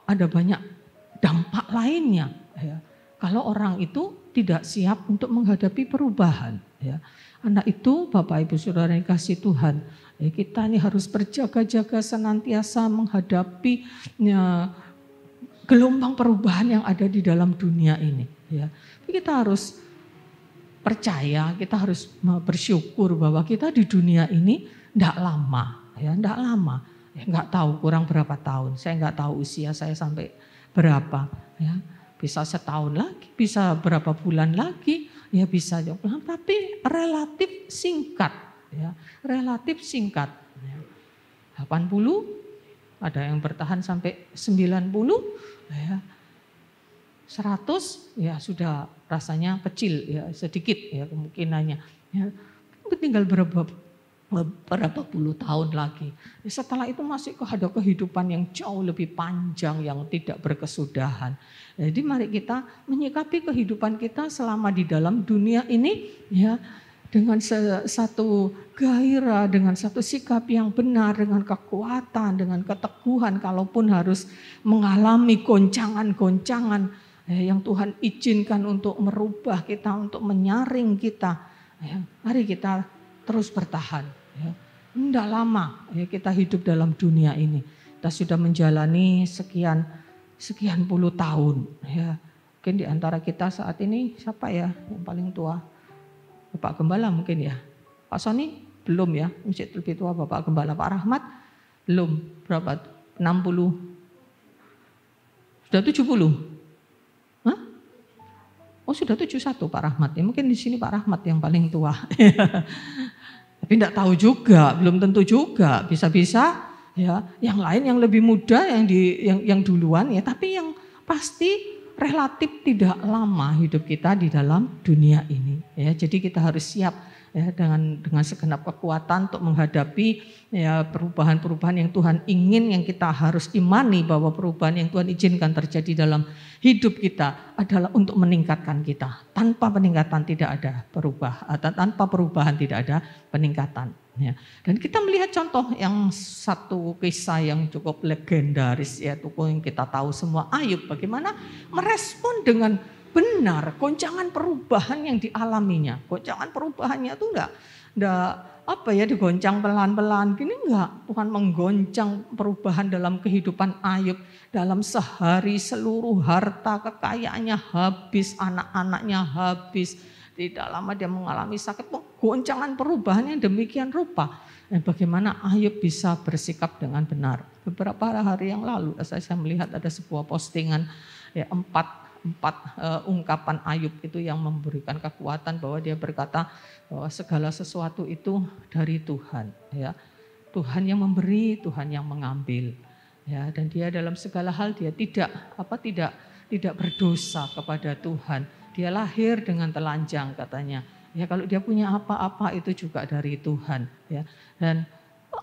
ada banyak dampak lainnya. Ya. Kalau orang itu tidak siap untuk menghadapi perubahan. Ya. Anak itu Bapak Ibu Saudara yang kasih Tuhan, ya, kita ini harus berjaga-jaga senantiasa menghadapi gelombang perubahan yang ada di dalam dunia ini. Ya. Kita harus percaya, kita harus bersyukur bahwa kita di dunia ini tidak lama, ya, tidak lama, ya, nggak tahu kurang berapa tahun, saya nggak tahu usia saya sampai berapa, ya, bisa setahun lagi, bisa berapa bulan lagi, ya bisa, tapi relatif singkat, ya, relatif singkat, ya. 80, ada yang bertahan sampai 90, ya. 100 ya sudah rasanya kecil ya, sedikit ya kemungkinannya. Ya, tinggal berapa puluh tahun lagi. Setelah itu masih ada kehidupan yang jauh lebih panjang yang tidak berkesudahan. Jadi mari kita menyikapi kehidupan kita selama di dalam dunia ini ya dengan satu gairah, dengan satu sikap yang benar, dengan kekuatan, dengan keteguhan, kalaupun harus mengalami goncangan-goncangan yang Tuhan izinkan untuk merubah kita, untuk menyaring kita. Ya, mari kita terus bertahan. Ya. Tidak lama ya, kita hidup dalam dunia ini. Kita sudah menjalani sekian puluh tahun. Ya. Mungkin di antara kita saat ini siapa ya yang paling tua? Bapak Gembala mungkin ya. Pak Soni belum ya, masih lebih tua Bapak Gembala. Pak Rahmat belum, berapa? 60. Sudah 70. Oh sudah 71 Pak Rahmat ya, mungkin di sini Pak Rahmat yang paling tua. Tapi tidak tahu juga, belum tentu juga, bisa-bisa ya yang lain yang lebih muda yang duluan ya, tapi yang pasti relatif tidak lama hidup kita di dalam dunia ini ya. Jadi kita harus siap ya dengan segenap kekuatan untuk menghadapi ya perubahan-perubahan yang Tuhan ingin, yang kita harus imani bahwa perubahan yang Tuhan izinkan terjadi dalam hidup kita adalah untuk meningkatkan kita. Tanpa peningkatan tidak ada tanpa perubahan tidak ada peningkatan. Ya. Dan kita melihat contoh yang satu kisah yang cukup legendaris, yaitu yang kita tahu semua, Ayub bagaimana merespon dengan benar goncangan perubahan yang dialaminya. Goncangan perubahannya itu enggak digoncang pelan-pelan gini, enggak. Tuhan menggoncang perubahan dalam kehidupan Ayub. Dalam sehari seluruh harta kekayaannya habis, anak-anaknya habis. Tidak lama dia mengalami sakit, goncangan perubahannya demikian rupa. Dan bagaimana Ayub bisa bersikap dengan benar. Beberapa hari yang lalu saya melihat ada sebuah postingan ya, 4 ungkapan Ayub itu yang memberikan kekuatan bahwa dia berkata bahwa segala sesuatu itu dari Tuhan, ya. Tuhan yang memberi, Tuhan yang mengambil, ya. Dan dia dalam segala hal dia tidak berdosa kepada Tuhan. Dia lahir dengan telanjang katanya. Ya kalau dia punya apa-apa itu juga dari Tuhan, ya. Dan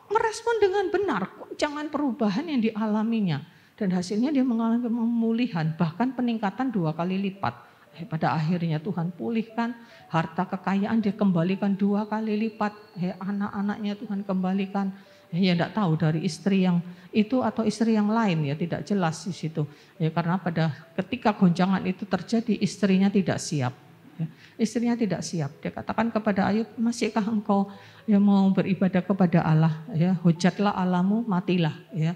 merespon dengan benar goncangan perubahan yang dialaminya. Dan hasilnya dia mengalami pemulihan, bahkan peningkatan 2 kali lipat. Pada akhirnya Tuhan pulihkan, harta kekayaan dia kembalikan 2 kali lipat. Anak-anaknya Tuhan kembalikan. Ya enggak tahu dari istri yang itu atau istri yang lain, ya tidak jelas di situ. Ya karena ketika goncangan itu terjadi istrinya tidak siap. Ya, istrinya tidak siap. Dia katakan kepada Ayub, masihkah engkau yang mau beribadah kepada Allah? Ya, hujatlah Allahmu, matilah. Ya,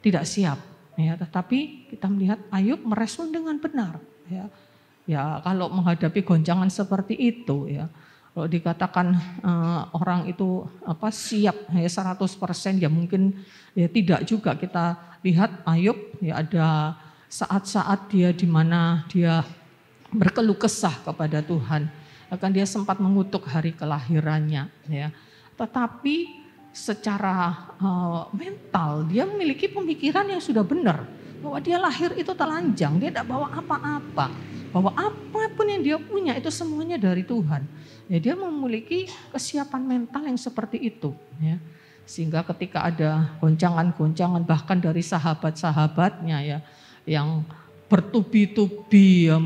tidak siap. Ya, tetapi kita melihat Ayub merespon dengan benar. Ya, ya kalau menghadapi goncangan seperti itu, ya, kalau dikatakan orang itu siap ya 100%, ya mungkin ya tidak juga. Kita lihat Ayub, ya ada saat-saat dia di mana dia berkeluh kesah kepada Tuhan. Bahkan dia sempat mengutuk hari kelahirannya, ya. Tetapi secara mental dia memiliki pemikiran yang sudah benar bahwa dia lahir itu telanjang, dia tidak bawa apa-apa, bahwa apapun yang dia punya itu semuanya dari Tuhan. Ya, dia memiliki kesiapan mental yang seperti itu, ya. Sehingga ketika ada goncangan-goncangan bahkan dari sahabat-sahabatnya, ya, yang bertubi-tubi ya,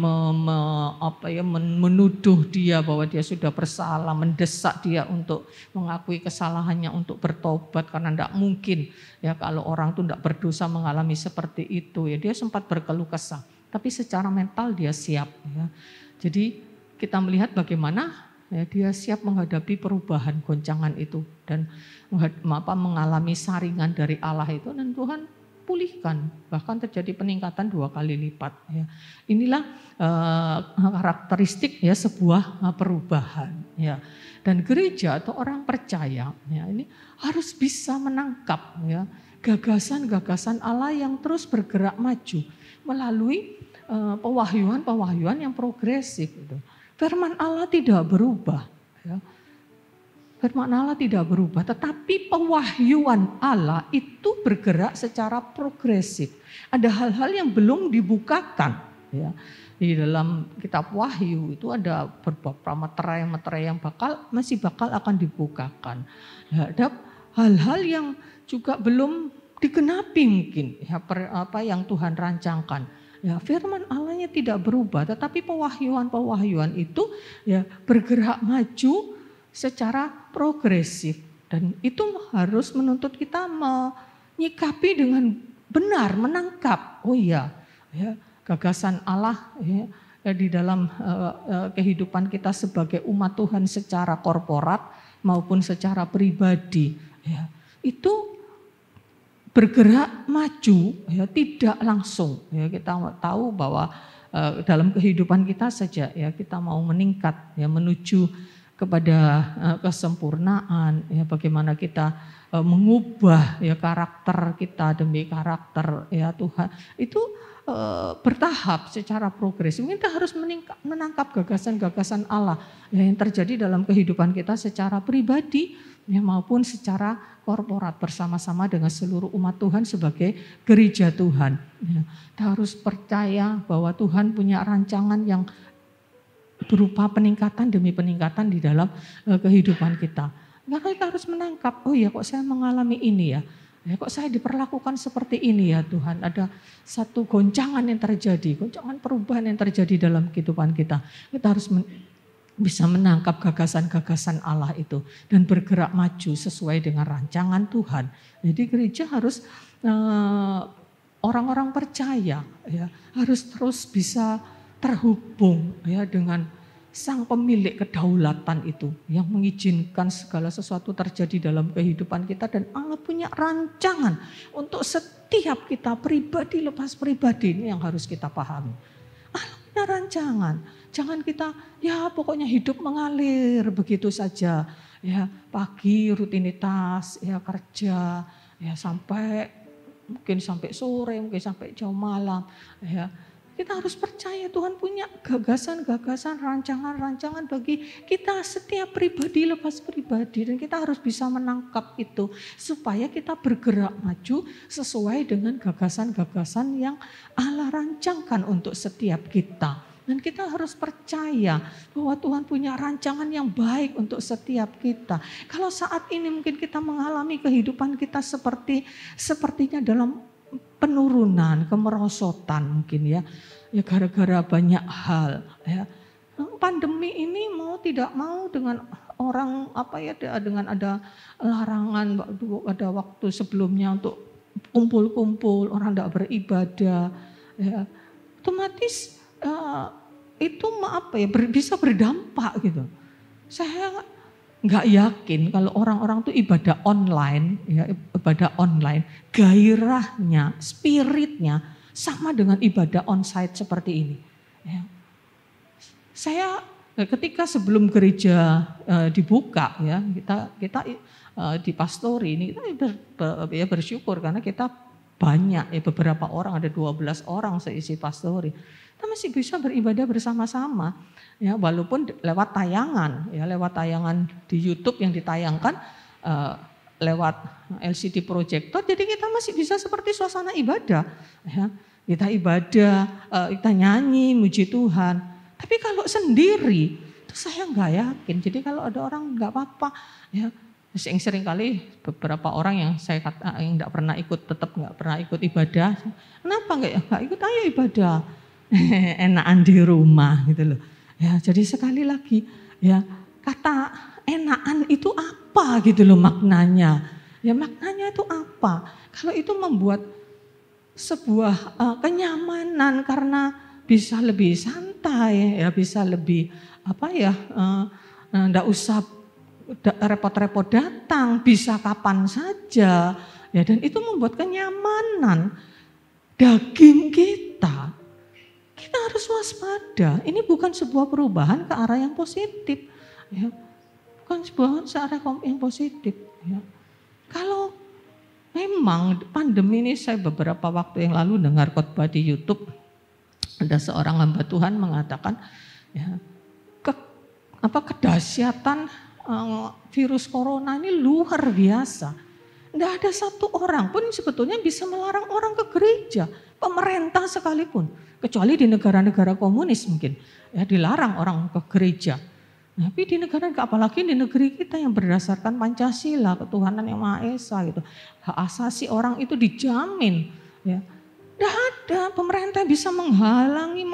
menuduh dia bahwa dia sudah bersalah, mendesak dia untuk mengakui kesalahannya, untuk bertobat karena tidak mungkin ya kalau orang itu tidak berdosa mengalami seperti itu, ya dia sempat berkeluh kesah, tapi secara mental dia siap, ya. Jadi kita melihat bagaimana ya, dia siap menghadapi perubahan goncangan itu dan mengalami saringan dari Allah itu, dan Tuhan pulihkan, bahkan terjadi peningkatan 2 kali lipat. Ya. Inilah karakteristik ya sebuah perubahan. Ya. Dan gereja atau orang percaya ya, ini harus bisa menangkap ya gagasan-gagasan Allah yang terus bergerak maju melalui pewahyuan-pewahyuan yang progresif. Gitu. Firman Allah tidak berubah. Ya. Firman Allah tidak berubah, tetapi pewahyuan Allah itu bergerak secara progresif. Ada hal-hal yang belum dibukakan. Ya. Di dalam kitab Wahyu itu ada beberapa materai yang masih bakal akan dibukakan. Ya, ada hal-hal yang juga belum digenapi mungkin, ya, apa yang Tuhan rancangkan. Ya, firman Allahnya tidak berubah, tetapi pewahyuan itu ya bergerak maju secara progresif, dan itu harus menuntut kita menyikapi dengan benar, menangkap. Oh iya, ya, gagasan Allah ya, di dalam kehidupan kita sebagai umat Tuhan secara korporat maupun secara pribadi, ya, itu bergerak maju, ya, tidak langsung. Ya, kita tahu bahwa dalam kehidupan kita saja, ya, kita mau meningkat, ya, menuju kepada kesempurnaan, ya, bagaimana kita mengubah ya karakter kita demi karakter ya Tuhan itu bertahap secara progresif. Kita harus menangkap gagasan-gagasan Allah ya, yang terjadi dalam kehidupan kita secara pribadi ya, maupun secara korporat bersama-sama dengan seluruh umat Tuhan sebagai gereja Tuhan. Ya, kita harus percaya bahwa Tuhan punya rancangan yang berupa peningkatan demi peningkatan di dalam kehidupan kita. Maka kita harus menangkap, oh ya kok saya mengalami ini ya. Ya kok saya diperlakukan seperti ini ya Tuhan. Ada satu goncangan yang terjadi, goncangan perubahan yang terjadi dalam kehidupan kita. Kita harus bisa menangkap gagasan-gagasan Allah itu dan bergerak maju sesuai dengan rancangan Tuhan. Jadi gereja harus orang-orang percaya ya harus terus bisa terhubung ya dengan Sang pemilik kedaulatan itu yang mengizinkan segala sesuatu terjadi dalam kehidupan kita, dan Allah punya rancangan untuk setiap kita pribadi lepas pribadi. Ini yang harus kita pahami. Allah punya rancangan. Jangan kita ya pokoknya hidup mengalir begitu saja. Ya pagi rutinitas ya kerja ya sampai mungkin sampai sore, mungkin sampai jam malam ya. Kita harus percaya Tuhan punya gagasan-gagasan, rancangan-rancangan bagi kita setiap pribadi lepas pribadi. Dan kita harus bisa menangkap itu supaya kita bergerak maju sesuai dengan gagasan-gagasan yang Allah rancangkan untuk setiap kita. Dan kita harus percaya bahwa Tuhan punya rancangan yang baik untuk setiap kita. Kalau saat ini mungkin kita mengalami kehidupan kita sepertinya dalam penurunan, kemerosotan mungkin ya gara-gara banyak hal ya. Pandemi ini mau tidak mau dengan orang dengan ada larangan, ada waktu sebelumnya untuk kumpul-kumpul, orang tidak beribadah ya, otomatis itu bisa berdampak gitu. Saya nggak yakin kalau orang-orang tuh ibadah online, ya ibadah online, gairahnya, spiritnya sama dengan ibadah onsite seperti ini. Ya. Saya ketika sebelum gereja dibuka, ya kita di pastori ini kita bersyukur karena kita banyak ya, beberapa orang, ada 12 orang seisi pastori. Kita masih bisa beribadah bersama-sama. Ya, walaupun lewat tayangan di YouTube yang ditayangkan lewat LCD projector, jadi kita masih bisa seperti suasana ibadah. Ya, kita ibadah, kita nyanyi, muji Tuhan. Tapi kalau sendiri, itu saya nggak yakin. Jadi kalau ada orang nggak apa-apa, ya sering kali beberapa orang yang saya kata yang nggak pernah ikut, tetap nggak pernah ikut ibadah. Kenapa nggak ikut? Ayo ibadah, enakan di rumah gitu loh. Ya, jadi sekali lagi ya kata enakan itu apa gitu loh maknanya. Ya maknanya itu apa? Kalau itu membuat sebuah kenyamanan karena bisa lebih santai ya, bisa lebih enggak usah repot-repot datang, bisa kapan saja. Ya, dan itu membuat kenyamanan daging kita. Kita harus waspada. Ini bukan sebuah perubahan ke arah yang positif, ya. Bukan sebuah arah yang positif. Ya. Kalau memang pandemi ini, saya beberapa waktu yang lalu dengar khotbah di YouTube, ada seorang hamba Tuhan mengatakan, ya, kedahsyatan virus corona ini luar biasa. Tidak ada satu orang pun sebetulnya bisa melarang orang ke gereja, pemerintah sekalipun. Kecuali di negara-negara komunis mungkin, ya dilarang orang ke gereja. Tapi di negara, apalagi di negeri kita yang berdasarkan Pancasila, ketuhanan yang Maha Esa gitu, hak asasi orang itu dijamin. Ya, tidak ada pemerintah bisa menghalangi,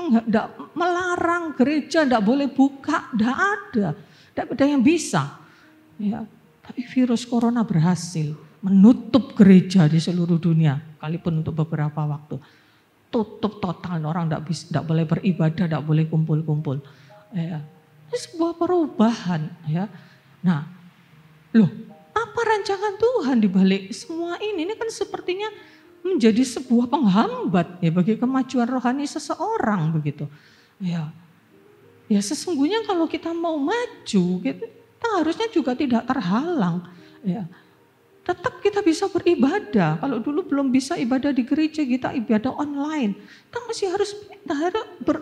melarang gereja tidak boleh buka, tidak ada yang bisa. Ya, tapi virus corona berhasil menutup gereja di seluruh dunia, sekalipun untuk beberapa waktu. Tutup total, orang tidak boleh beribadah, tidak boleh kumpul-kumpul. Ya. Ini sebuah perubahan. Ya. Nah, loh, apa rancangan Tuhan di balik semua ini? Ini kan sepertinya menjadi sebuah penghambat ya bagi kemajuan rohani seseorang begitu. Ya, ya sesungguhnya kalau kita mau maju, kita harusnya juga tidak terhalang. Ya. Tetap kita bisa beribadah. Kalau dulu belum bisa ibadah di gereja, kita ibadah online. Kita masih harus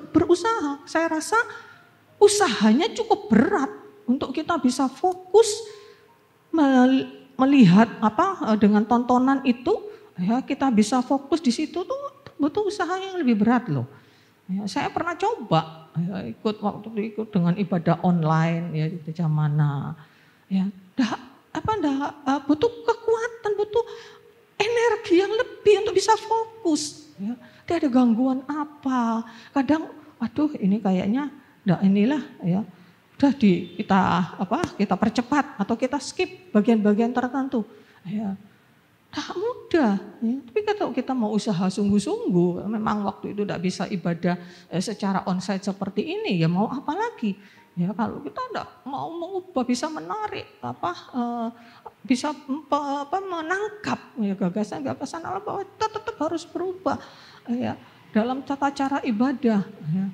berusaha. Saya rasa usahanya cukup berat untuk kita bisa fokus melihat dengan tontonan itu. Ya, kita bisa fokus di situ tuh butuh usaha yang lebih berat loh. Ya, saya pernah coba ya, ikut dengan ibadah online ya di mana. Ya, butuh kekuatan, butuh energi yang lebih untuk bisa fokus. Ya. Tidak ada gangguan apa. Kadang, aduh ini kayaknya, inilah ya. Udah kita percepat atau kita skip bagian-bagian tertentu. Ya. Tak mudah. Ya. Tapi kalau kita mau usaha sungguh-sungguh, memang waktu itu tidak bisa ibadah secara onsite seperti ini. Ya mau apa lagi? Ya kalau kita tidak mau mengubah, bisa menarik, bisa menangkap ya, gagasan-gagasan Allah bahwa kita tetap harus berubah ya, dalam tata cara ibadah. Ya.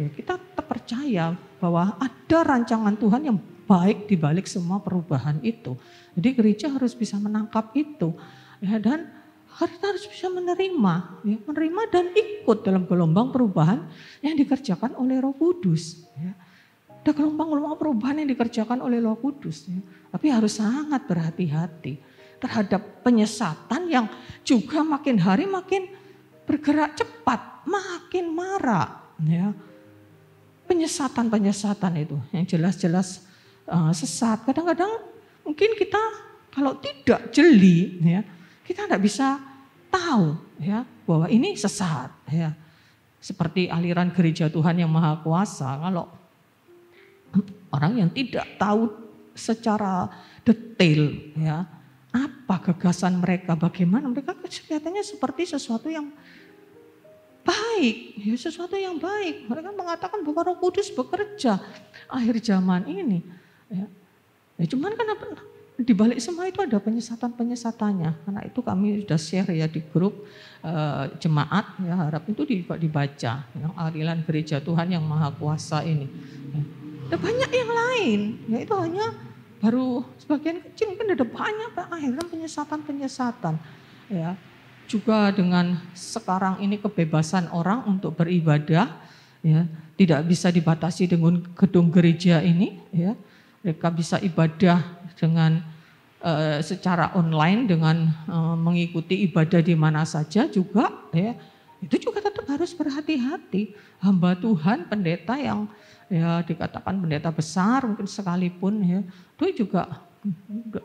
Ya, kita tetap percaya bahwa ada rancangan Tuhan yang baik di balik semua perubahan itu. Jadi gereja harus bisa menangkap itu ya, dan kita harus bisa menerima, ya, menerima dan ikut dalam gelombang perubahan yang dikerjakan oleh Roh Kudus. Ya. Ada gelombang-gelombang perubahan yang dikerjakan oleh Roh Kudus. Ya. Tapi harus sangat berhati-hati terhadap penyesatan yang juga makin hari makin bergerak cepat, makin marak. Ya. Penyesatan itu yang jelas-jelas sesat. Kadang-kadang mungkin kita kalau tidak jeli, ya, kita tidak bisa tahu, ya, bahwa ini sesat. Ya. Seperti aliran gereja Tuhan yang Maha Kuasa, kalau orang yang tidak tahu secara detail, ya, apa gagasan mereka, bagaimana mereka kelihatannya seperti sesuatu yang baik, ya, sesuatu yang baik. Mereka mengatakan bahwa Roh Kudus bekerja akhir zaman ini. Ya. Ya, cuman kan di balik semua itu ada penyesatan-penyesatannya. Karena itu kami sudah share ya di grup jemaat, ya, harap itu dibaca. Yang aliran gereja Tuhan yang Maha Kuasa ini. Ya. Ada banyak yang lain, ya, itu hanya baru sebagian kecil, mungkin ada banyak akhirnya penyesatan-penyesatan. Ya. Juga dengan sekarang ini kebebasan orang untuk beribadah, ya, tidak bisa dibatasi dengan gedung gereja ini, ya. Mereka bisa ibadah dengan secara online dengan mengikuti ibadah di mana saja juga, ya. Itu juga tetap harus berhati-hati. Hamba Tuhan, pendeta yang ya dikatakan pendeta besar mungkin sekalipun, ya, itu juga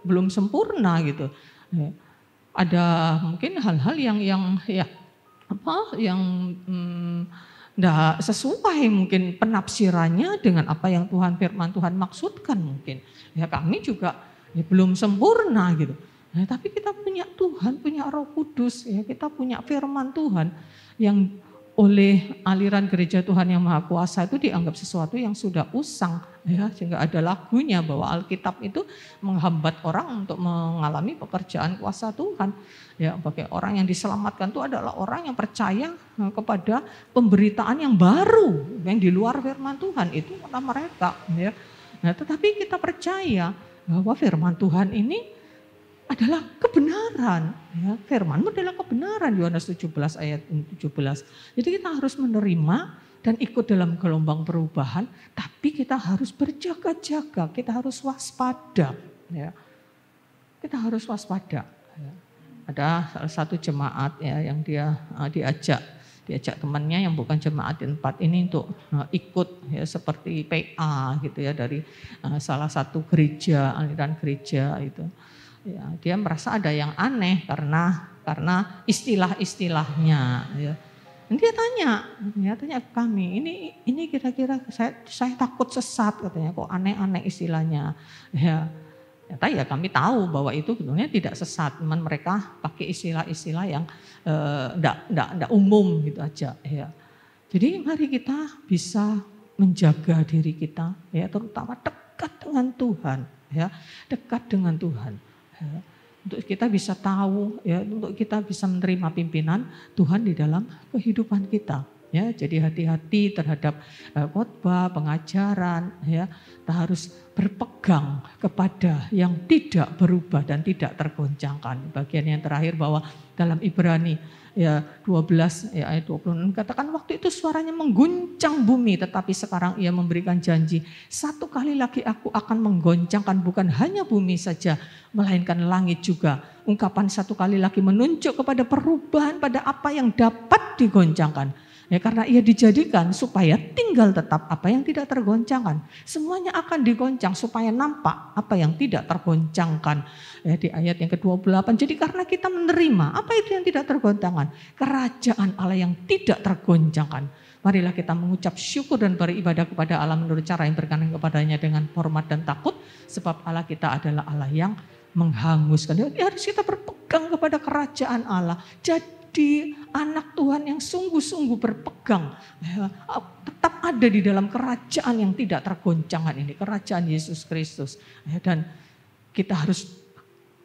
belum sempurna gitu. Ya. Ada mungkin hal-hal yang enggak sesuai mungkin penafsirannya dengan apa yang firman Tuhan maksudkan mungkin. Ya kami juga ya, belum sempurna gitu. Ya, tapi kita punya Tuhan, punya Roh Kudus, ya, kita punya firman Tuhan yang oleh aliran gereja Tuhan yang Maha Kuasa itu dianggap sesuatu yang sudah usang, ya, sehingga ada lagunya bahwa Alkitab itu menghambat orang untuk mengalami pekerjaan kuasa Tuhan. Ya, bagi orang yang diselamatkan itu adalah orang yang percaya kepada pemberitaan yang baru yang di luar firman Tuhan, itu kata mereka, ya. Nah, tetapi kita percaya bahwa firman Tuhan ini adalah kebenaran, ya. Firman-Mu adalah kebenaran, Yohanes 17 ayat 17. Jadi kita harus menerima dan ikut dalam gelombang perubahan, tapi kita harus berjaga-jaga, kita harus waspada, ya. Kita harus waspada, ya. Ada salah satu jemaat, ya, yang dia diajak temannya yang bukan jemaat di tempat ini untuk ikut, ya, seperti PA gitu, ya, dari salah satu gereja, aliran gereja itu. Ya, dia merasa ada yang aneh karena istilah-istilahnya, ya. Dan dia tanya ke kami, ini kira-kira saya takut sesat katanya, kok aneh-aneh istilahnya. Ya, ternyata ya kami tahu bahwa itu sebenarnya tidak sesat, cuman mereka pakai istilah-istilah yang enggak umum gitu aja, ya. Jadi mari kita bisa menjaga diri kita, ya, terutama dekat dengan Tuhan, ya, dekat dengan Tuhan. Ya, untuk kita bisa tahu, ya, untuk kita bisa menerima pimpinan Tuhan di dalam kehidupan kita, ya. Jadi hati-hati terhadap khotbah, pengajaran, ya. Kita harus berpegang kepada yang tidak berubah dan tidak tergoncangkan. Bagian yang terakhir bahwa dalam Ibrani ya 12 ya ayat 26 katakan waktu itu suaranya mengguncang bumi, tetapi sekarang ia memberikan janji, satu kali lagi aku akan menggoncangkan bukan hanya bumi saja melainkan langit juga. Ungkapan satu kali lagi menunjuk kepada perubahan pada apa yang dapat digoncangkan. Ya, karena ia dijadikan supaya tinggal tetap apa yang tidak tergoncangkan. Semuanya akan digoncang supaya nampak apa yang tidak tergoncangkan. Ya, di ayat yang ke-28. Jadi karena kita menerima apa itu yang tidak tergoncangkan. Kerajaan Allah yang tidak tergoncangkan. Marilah kita mengucap syukur dan beribadah kepada Allah menurut cara yang berkenan kepadanya dengan hormat dan takut. Sebab Allah kita adalah Allah yang menghanguskan. Jadi harus kita berpegang kepada kerajaan Allah. Jadi anak Tuhan yang sungguh-sungguh berpegang, ya, tetap ada di dalam kerajaan yang tidak tergoncangkan ini, kerajaan Yesus Kristus. Ya, dan kita harus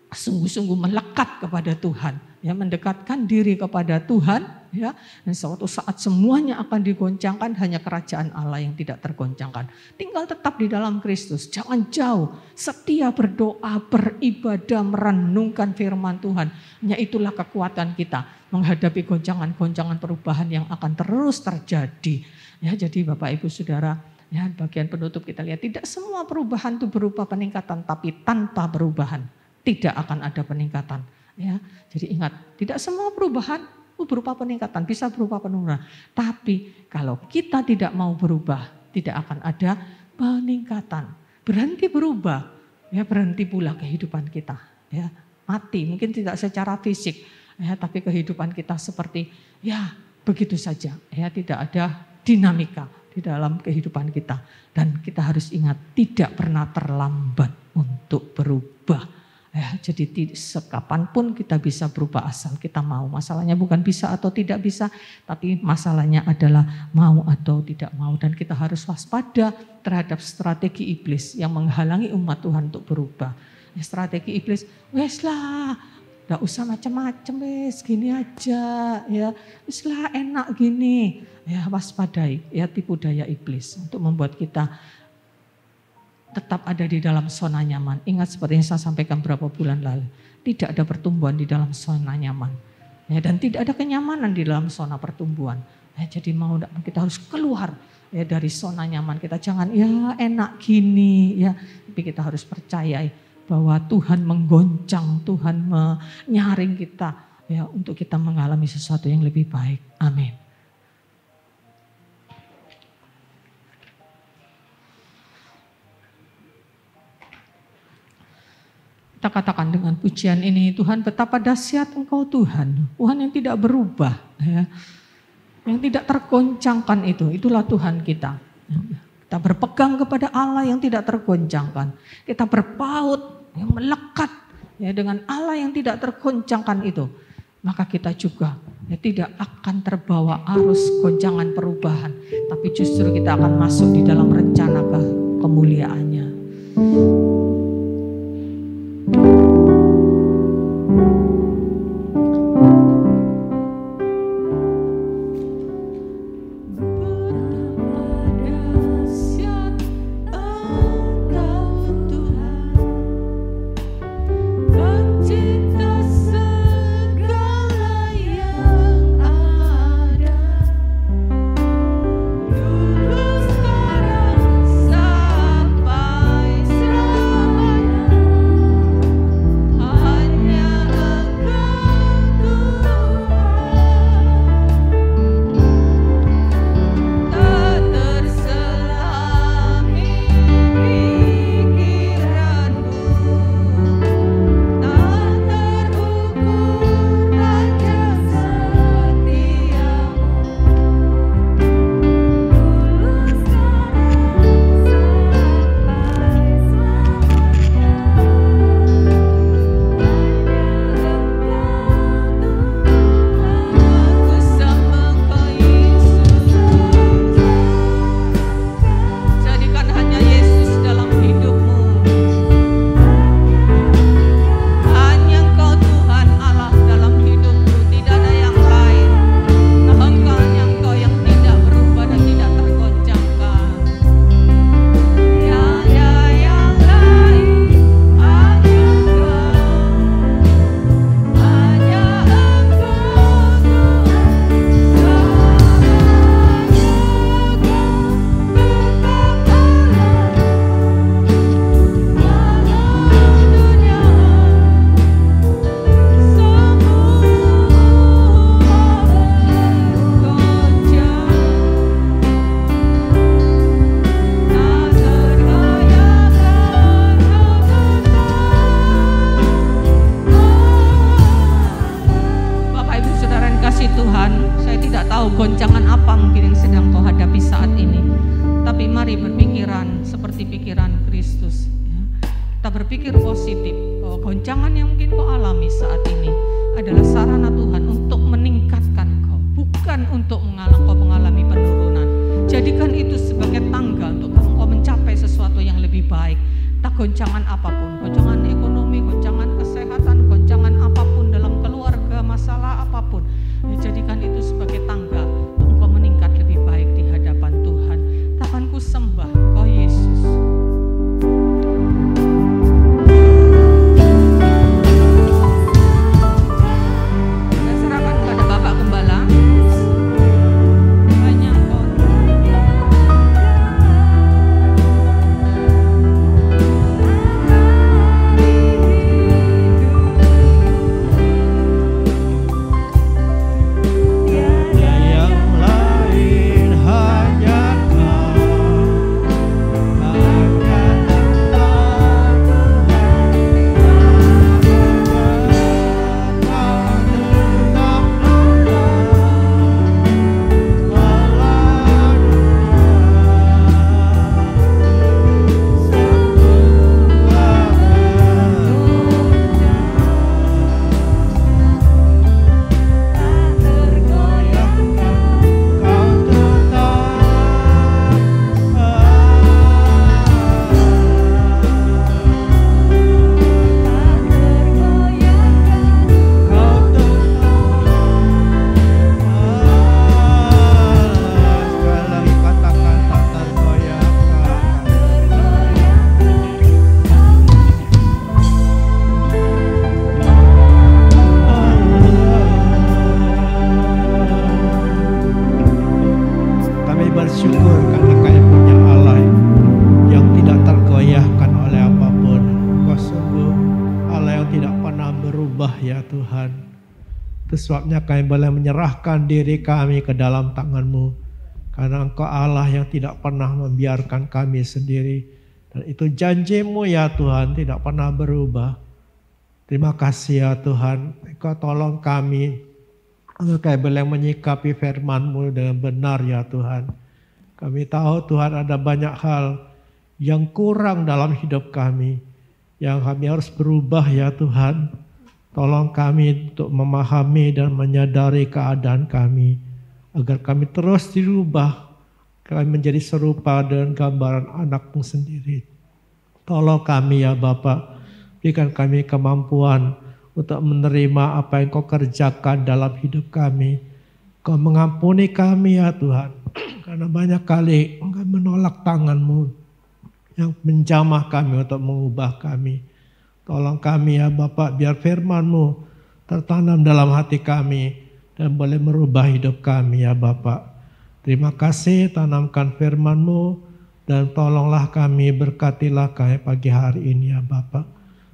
sungguh-sungguh melekat kepada Tuhan, ya mendekatkan diri kepada Tuhan, ya, dan suatu saat semuanya akan digoncangkan, hanya kerajaan Allah yang tidak tergoncangkan. Tinggal tetap di dalam Kristus, jangan jauh, setia berdoa, beribadah, merenungkan firman Tuhan. Hanya itulah kekuatan kita menghadapi goncangan-goncangan perubahan yang akan terus terjadi. Ya, jadi Bapak Ibu Saudara, ya, bagian penutup kita lihat tidak semua perubahan itu berupa peningkatan, tapi tanpa perubahan tidak akan ada peningkatan. Ya, jadi ingat, tidak semua perubahan berupa peningkatan, bisa berupa penurunan. Tapi kalau kita tidak mau berubah, tidak akan ada peningkatan. Berhenti berubah, ya berhenti pula kehidupan kita. Ya, mati, mungkin tidak secara fisik, ya, tapi kehidupan kita seperti ya begitu saja. Ya, tidak ada dinamika di dalam kehidupan kita. Dan kita harus ingat, tidak pernah terlambat untuk berubah. Ya, jadi sekapanpun kita bisa berubah asal kita mau. Masalahnya bukan bisa atau tidak bisa, tapi masalahnya adalah mau atau tidak mau. Dan kita harus waspada terhadap strategi iblis yang menghalangi umat Tuhan untuk berubah. Ya, strategi iblis, wes lah, gak usah macam-macam, wes gini aja, ya, wes lah enak gini. Ya, waspadai, ya tipu daya iblis untuk membuat kita tetap ada di dalam zona nyaman. Ingat seperti yang saya sampaikan beberapa bulan lalu, tidak ada pertumbuhan di dalam zona nyaman, ya, dan tidak ada kenyamanan di dalam zona pertumbuhan. Ya, jadi mau kita harus keluar, ya, dari zona nyaman kita. Jangan ya enak gini, ya, tapi kita harus percaya bahwa Tuhan menggoncang, Tuhan menyaring kita, ya, untuk kita mengalami sesuatu yang lebih baik. Amin. Kita katakan dengan pujian ini, Tuhan betapa dahsyat Engkau Tuhan. Tuhan yang tidak berubah, ya, yang tidak tergoncangkan itulah Tuhan kita. Kita berpegang kepada Allah yang tidak tergoncangkan. Kita berpaut, yang melekat, ya, dengan Allah yang tidak tergoncangkan itu. Maka kita juga, ya, tidak akan terbawa arus goncangan perubahan. Tapi justru kita akan masuk di dalam rencana kemuliaannya. goncangan apa mungkin yang sedang kau hadapi saat ini. Tapi mari berpikiran seperti pikiran Kristus. Ya. Kita berpikir positif bahwa goncangan yang mungkin kau alami saat ini adalah sarana Tuhan untuk meningkatkan kau, bukan untuk kau mengalami penurunan. Jadikan itu sebagai tangga untuk kau mencapai sesuatu yang lebih baik. Tak goncangan apapun, goncangan ekonomi, goncangan kesehatan, goncangan apapun dalam keluarga, ya Tuhan. Itu sebabnya kami boleh menyerahkan diri kami ke dalam tangan-Mu. Karena Engkau Allah yang tidak pernah membiarkan kami sendiri. Dan itu janji-Mu ya Tuhan tidak pernah berubah. Terima kasih ya Tuhan. Engkau tolong kami. Kami boleh menyikapi firman-Mu dengan benar ya Tuhan. Kami tahu Tuhan ada banyak hal yang kurang dalam hidup kami. Yang kami harus berubah ya Tuhan. Tolong kami untuk memahami dan menyadari keadaan kami. Agar kami terus dirubah. Kami menjadi serupa dengan gambaran anak-Mu sendiri. Tolong kami ya Bapa. Berikan kami kemampuan untuk menerima apa yang Kau kerjakan dalam hidup kami. Kau mengampuni kami ya Tuhan. Karena banyak kali Engkau menolak tangan-Mu yang menjamah kami untuk mengubah kami. Tolong kami ya Bapak, biar firman-Mu tertanam dalam hati kami dan boleh merubah hidup kami ya Bapak. Terima kasih, tanamkan firman-Mu dan tolonglah kami, berkatilah kami pagi hari ini ya Bapak.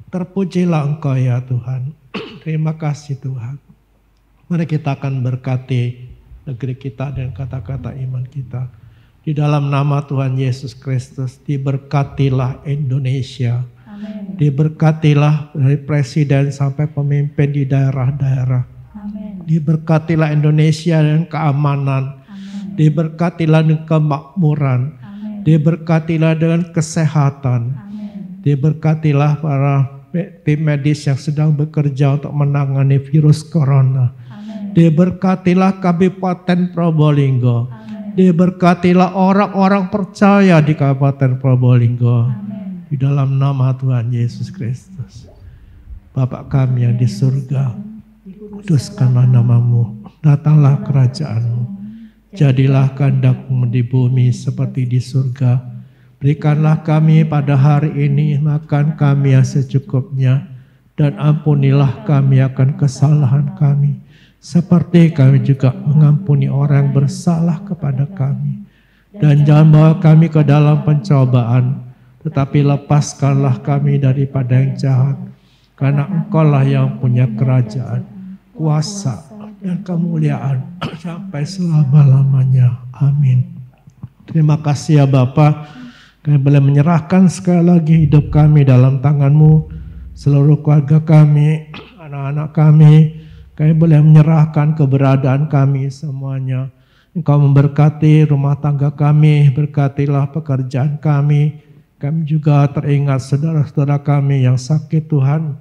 Terpujilah Engkau ya Tuhan. Terima kasih Tuhan. Mari kita akan berkati negeri kita dan kata-kata iman kita. Di dalam nama Tuhan Yesus Kristus, diberkatilah Indonesia. Amen. Diberkatilah dari presiden sampai pemimpin di daerah-daerah. Amen. Diberkatilah Indonesia dengan keamanan. Amen. Diberkatilah dengan kemakmuran. Amen. Diberkatilah dengan kesehatan. Amen. Diberkatilah para tim medis yang sedang bekerja untuk menangani virus corona. Amen. Diberkatilah Kabupaten Probolinggo. Amen. Diberkatilah orang-orang percaya di Kabupaten Probolinggo. Amen. Di dalam nama Tuhan Yesus Kristus. Bapa kami yang di surga, kuduskanlah nama-Mu, datanglah kerajaan-Mu, jadilah kehendak-Mu di bumi seperti di surga. Berikanlah kami pada hari ini makan kami yang secukupnya, dan ampunilah kami akan kesalahan kami, seperti kami juga mengampuni orang yang bersalah kepada kami. Dan jangan bawa kami ke dalam pencobaan, tetapi lepaskanlah kami daripada yang jahat. Karena Engkau-lah yang punya kerajaan, kuasa, dan kemuliaan sampai selama-lamanya. Amin. Terima kasih ya Bapa. Kami boleh menyerahkan sekali lagi hidup kami dalam tangan-Mu. Seluruh keluarga kami, anak-anak kami boleh menyerahkan keberadaan kami semuanya. Engkau memberkati rumah tangga kami, berkatilah pekerjaan kami. Kami juga teringat saudara-saudara kami yang sakit Tuhan.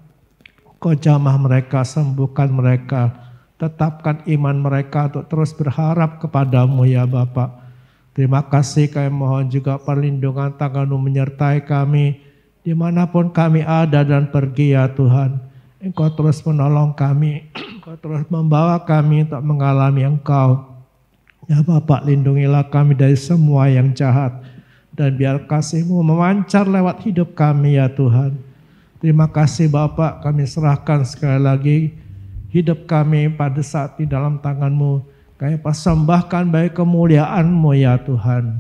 Kau jamah mereka, sembuhkan mereka. Tetapkan iman mereka untuk terus berharap kepadamu ya Bapa. Terima kasih, kami mohon juga perlindungan tangan-Mu menyertai kami. Dimanapun kami ada dan pergi ya Tuhan. Engkau terus menolong kami. Engkau terus membawa kami untuk mengalami Engkau. Ya Bapa, lindungilah kami dari semua yang jahat. Dan biar kasih-Mu memancar lewat hidup kami ya Tuhan. Terima kasih Bapak, kami serahkan sekali lagi hidup kami pada saat di dalam tangan-Mu. Kami persembahkan bagi kemuliaan-Mu ya Tuhan.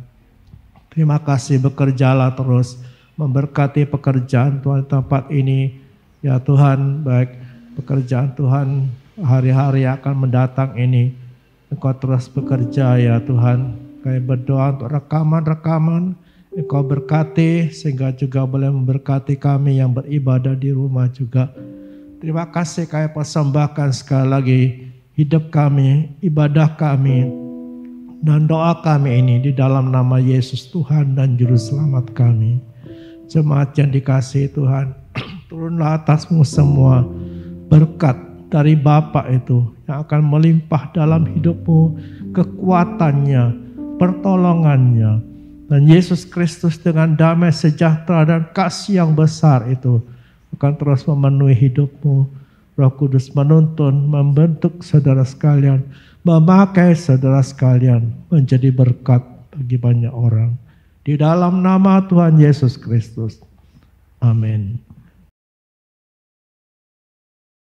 Terima kasih, bekerjalah terus. Memberkati pekerjaan Tuhan tempat ini. Ya Tuhan, baik pekerjaan Tuhan hari-hari akan mendatang ini. Engkau terus bekerja ya Tuhan. Kami berdoa untuk rekaman-rekaman. Engkau berkati sehingga juga boleh memberkati kami yang beribadah di rumah juga. Terima kasih, kami persembahkan sekali lagi hidup kami, ibadah kami, dan doa kami ini di dalam nama Yesus Tuhan dan Juru Selamat kami. Jemaat yang dikasihi Tuhan, turunlah atasmu semua berkat dari Bapa itu yang akan melimpah dalam hidupmu, kekuatannya, pertolongannya. Dan Yesus Kristus dengan damai sejahtera dan kasih yang besar itu akan terus memenuhi hidupmu. Roh Kudus menuntun, membentuk saudara sekalian, memakai saudara sekalian menjadi berkat bagi banyak orang. Di dalam nama Tuhan Yesus Kristus. Amin.